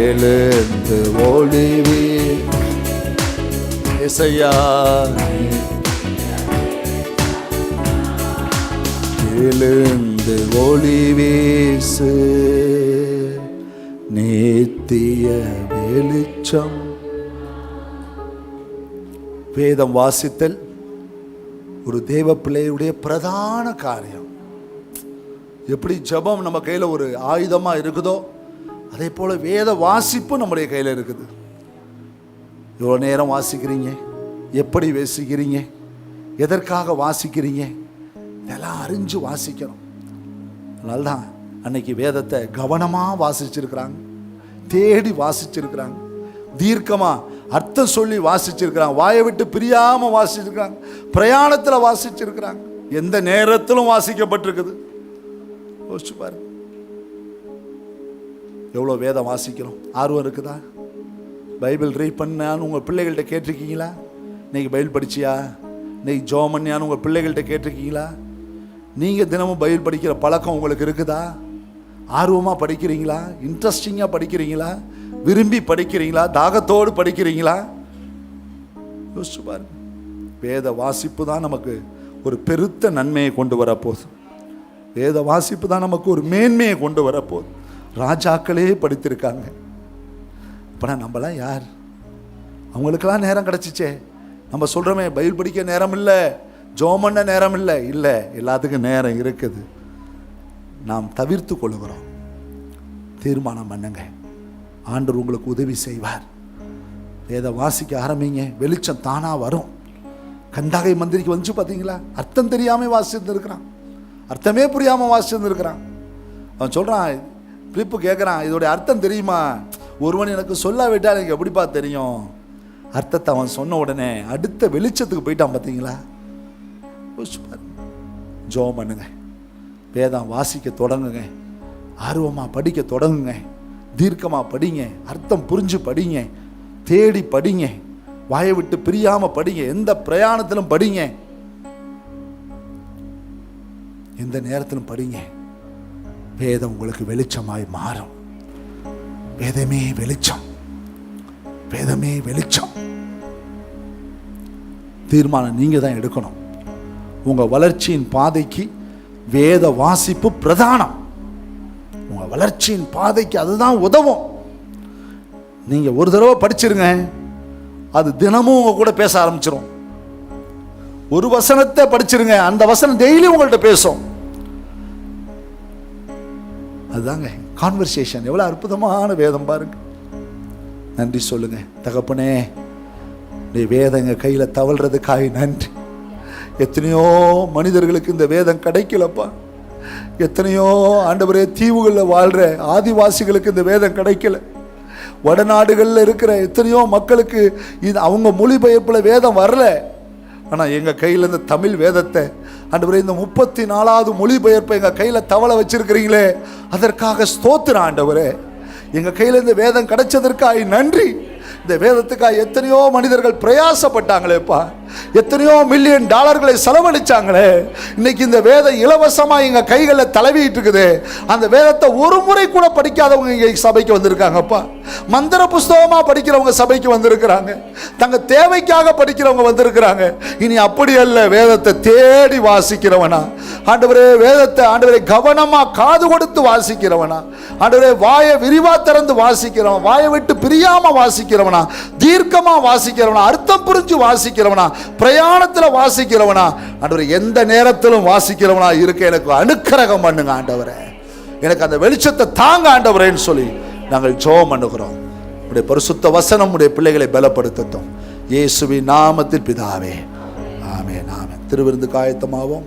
எழுந்து ஒளி வீசு. இசையா எழுந்து ஒளி வீசு, நித்திய வெளிச்சம். வேதம் வாசித்தல் ஒரு தேவ பிள்ளையுடைய பிரதான காரியம். எப்படி ஜெபம் நம்ம கையில் ஒரு ஆயுதமா இருக்குதோ, அதே போல வேத வாசிப்பு நம்முடைய கையில் இருக்குது. எவ்வளோ நேரம் வாசிக்கிறீங்க, எப்படி வாசிக்கிறீங்க, எதற்காக வாசிக்கிறீங்க, இதெல்லாம் அறிஞ்சு வாசிக்கணும். அதனால்தான் அன்னைக்கு வேதத்தை கவனமாக வாசிச்சிருக்கிறாங்க, தேடி வாசிச்சிருக்கிறாங்க, தீர்க்கமாக அர்த்தம் சொல்லி வாசிச்சிருக்கிறாங்க, வாயை விட்டு பிரியாமல் வாசிச்சிருக்கிறாங்க, பிரயாணத்தில் வாசிச்சிருக்கிறாங்க, எந்த நேரத்திலும் வாசிக்கப்பட்டிருக்குது. யோசிச்சு பாருங்க, எவ்வளோ வேதம் வாசிக்கிறோம். ஆர்வம் இருக்குதா? பைபிள் ரீட் பண்ணான்னு உங்கள் பிள்ளைகள்கிட்ட கேட்டிருக்கீங்களா? இன்னைக்கு பைபிள் படிச்சியா, இன்னைக்கு ஜெபம் பண்ணியான்னு உங்கள் பிள்ளைகள்கிட்ட கேட்டிருக்கீங்களா? நீங்கள் தினமும் பைபிள் படிக்கிற பழக்கம் உங்களுக்கு இருக்குதா? ஆர்வமாக படிக்கிறீங்களா? இன்ட்ரெஸ்டிங்காக படிக்கிறீங்களா? விரும்பி படிக்கிறீங்களா? தாகத்தோடு படிக்கிறீங்களா? யோசிச்சு பாருங்க. வேத வாசிப்பு தான் நமக்கு ஒரு பெருத்த நன்மையை கொண்டு வரப்போகுது. வேத வாசிப்பு தான் நமக்கு ஒரு மேன்மையை கொண்டு வரப்போகுது. ராஜாக்களே படித்திருக்காங்க. இப்போ நம்மளாம் யார்? அவங்களுக்கெல்லாம் நேரம் கிடச்சிச்சே. நம்ம சொல்கிறோமே பைபிள் படிக்க நேரம் இல்லை, ஜெபம் பண்ண நேரம் இல்லை. இல்லை, எல்லாத்துக்கும் நேரம் இருக்குது. நாம் தவிர்த்து கொள்ளுகிறோம். தீர்மானம் பண்ணுங்க, ஆண்டவர் உங்களுக்கு உதவி செய்வார். வேத வாசிக்க ஆரம்பிங்க, வெளிச்சம் தானா வரும். கந்தாகை மந்திரிக்கு வந்துச்சு பார்த்தீங்களா? அர்த்தம் தெரியாமல் வாசிச்சிருந்துருக்கிறான், அர்த்தமே புரியாமல் வாசிச்சிருந்துருக்கிறான். அவன் சொல்கிறான், பிலிப்பு கேட்குறான், இதோடைய அர்த்தம் தெரியுமா? ஒருவன் எனக்கு சொல்லாவிட்டால் எனக்கு எப்படிப்பா தெரியும்? அர்த்தத்தை அவன் சொன்ன உடனே அடுத்த வெளிச்சத்துக்கு போயிட்டான். பார்த்தீங்களா? ஜெபம் பண்ணுங்க, வேதம் வாசிக்க தொடங்குங்க, ஆர்வமாக படிக்க தொடங்குங்க, தீர்க்கமாக படிங்க, அர்த்தம் புரிஞ்சு படிங்க, தேடி படிங்க, வாயை விட்டு பிரியாமல் படிங்க, எந்த பிரயாணத்திலும் படிங்க, எந்த நேரத்திலும் படிங்க. வேதம் உங்களுக்கு வெளிச்சமாய் மாறும். வேதமே வெளிச்சம், வேதமே வெளிச்சம். தீர்மானம் நீங்க தான் எடுக்கணும். உங்க வளர்ச்சியின் பாதைக்கு வேத வாசிப்பு பிரதானம். உங்க வளர்ச்சியின் பாதைக்கு அதுதான் உதவும். நீங்க ஒரு தடவை படிச்சிருங்க, அது தினமும் உங்க கூட பேச ஆரம்பிச்சிடும். ஒரு வசனத்தை படிச்சிருங்க, அந்த வசனம் டெய்லி உங்கள்கிட்ட பேசும். அதுதாங்க கான்வர்சேஷன். எவ்வளவு அற்புதமான வேதம் பாருங்க. நன்றி சொல்லுங்க. தகப்பனே, நீ வேதம் எங்க கையில தவழ்றதுக்காக நன்றி. எத்தனையோ மனிதர்களுக்கு இந்த வேதம் கிடைக்கலப்பா. எத்தனையோ ஆண்டவரே தீவுகளில் வாழ்ற ஆதிவாசிகளுக்கு இந்த வேதம் கிடைக்கல. வடநாடுகளில் இருக்கிற எத்தனையோ மக்களுக்கு இது அவங்க மொழிபெயர்ப்பில் வேதம் வரல. ஆனால் எங்கள் கையில் இந்த தமிழ் வேதத்தை ஆண்டவரே, இந்த 34வது மொழிபெயர்ப்பை எங்கள் கையில் தவளை வச்சிருக்கிறீங்களே, அதற்காக ஸ்தோத்திரம் ஆண்டவரே. எங்கள் கையில் இந்த வேதம் கிடைச்சதற்காக நன்றி. இந்த வேதத்துக்காக எத்தனையோ மனிதர்கள் பிரயாசப்பட்டாங்களேப்பா, எத்தனையோ மில்லியன் டாலர்களை செலவழிச்சாங்களே. இன்னைக்கு இந்த வேதம் இலவசமாக எங்கள் கைகளில் தலவிட்டு இருக்குது. அந்த வேதத்தை ஒரு முறை கூட படிக்காதவங்க இங்கே சபைக்கு வந்திருக்காங்கப்பா. மந்திர புஸ்தகமாக படிக்கிறவங்க சபைக்கு வந்திருக்கிறாங்க, தங்க தேவைக்காக படிக்கிறவங்க வந்திருக்கிறாங்க. இனி அப்படி அல்ல, வேதத்தை தேடி வாசிக்கிறவனா ஆண்டவரே, வேதத்தை ஆண்டவரே கவனமா காது கொடுத்து வாசிக்கிறவனா ஆண்டவரே, வாயை விரிவா திறந்து வாசிக்கிறவன், வாயை விட்டு பிரியாம வாசிக்கிறவனா, தீர்க்கமா வாசிக்கிறவனா, அர்த்தம் புரிஞ்சு வாசிக்கிறவனா, பிரயாணத்தில் வாசிக்கிறவனா ஆண்டவரே, எந்த நேரத்திலும் வாசிக்கிறவனா இருக்க எனக்கு அனுக்கிரகம் பண்ணுங்க ஆண்டவரே. எனக்கு அந்த வெளிச்சத்தை தாங்க ஆண்டவரேன்னு சொல்லி நாங்கள் ஜெபம் பண்ணுகிறோம். உடைய பரிசுத்த வசனம் உடைய பிள்ளைகளை பலப்படுத்தட்டும். இயேசுவின் நாமத்தில் பிதாவே, ஆமென். ஆமென். திருவிருந்துக்கு ஆயத்தமாவோம்.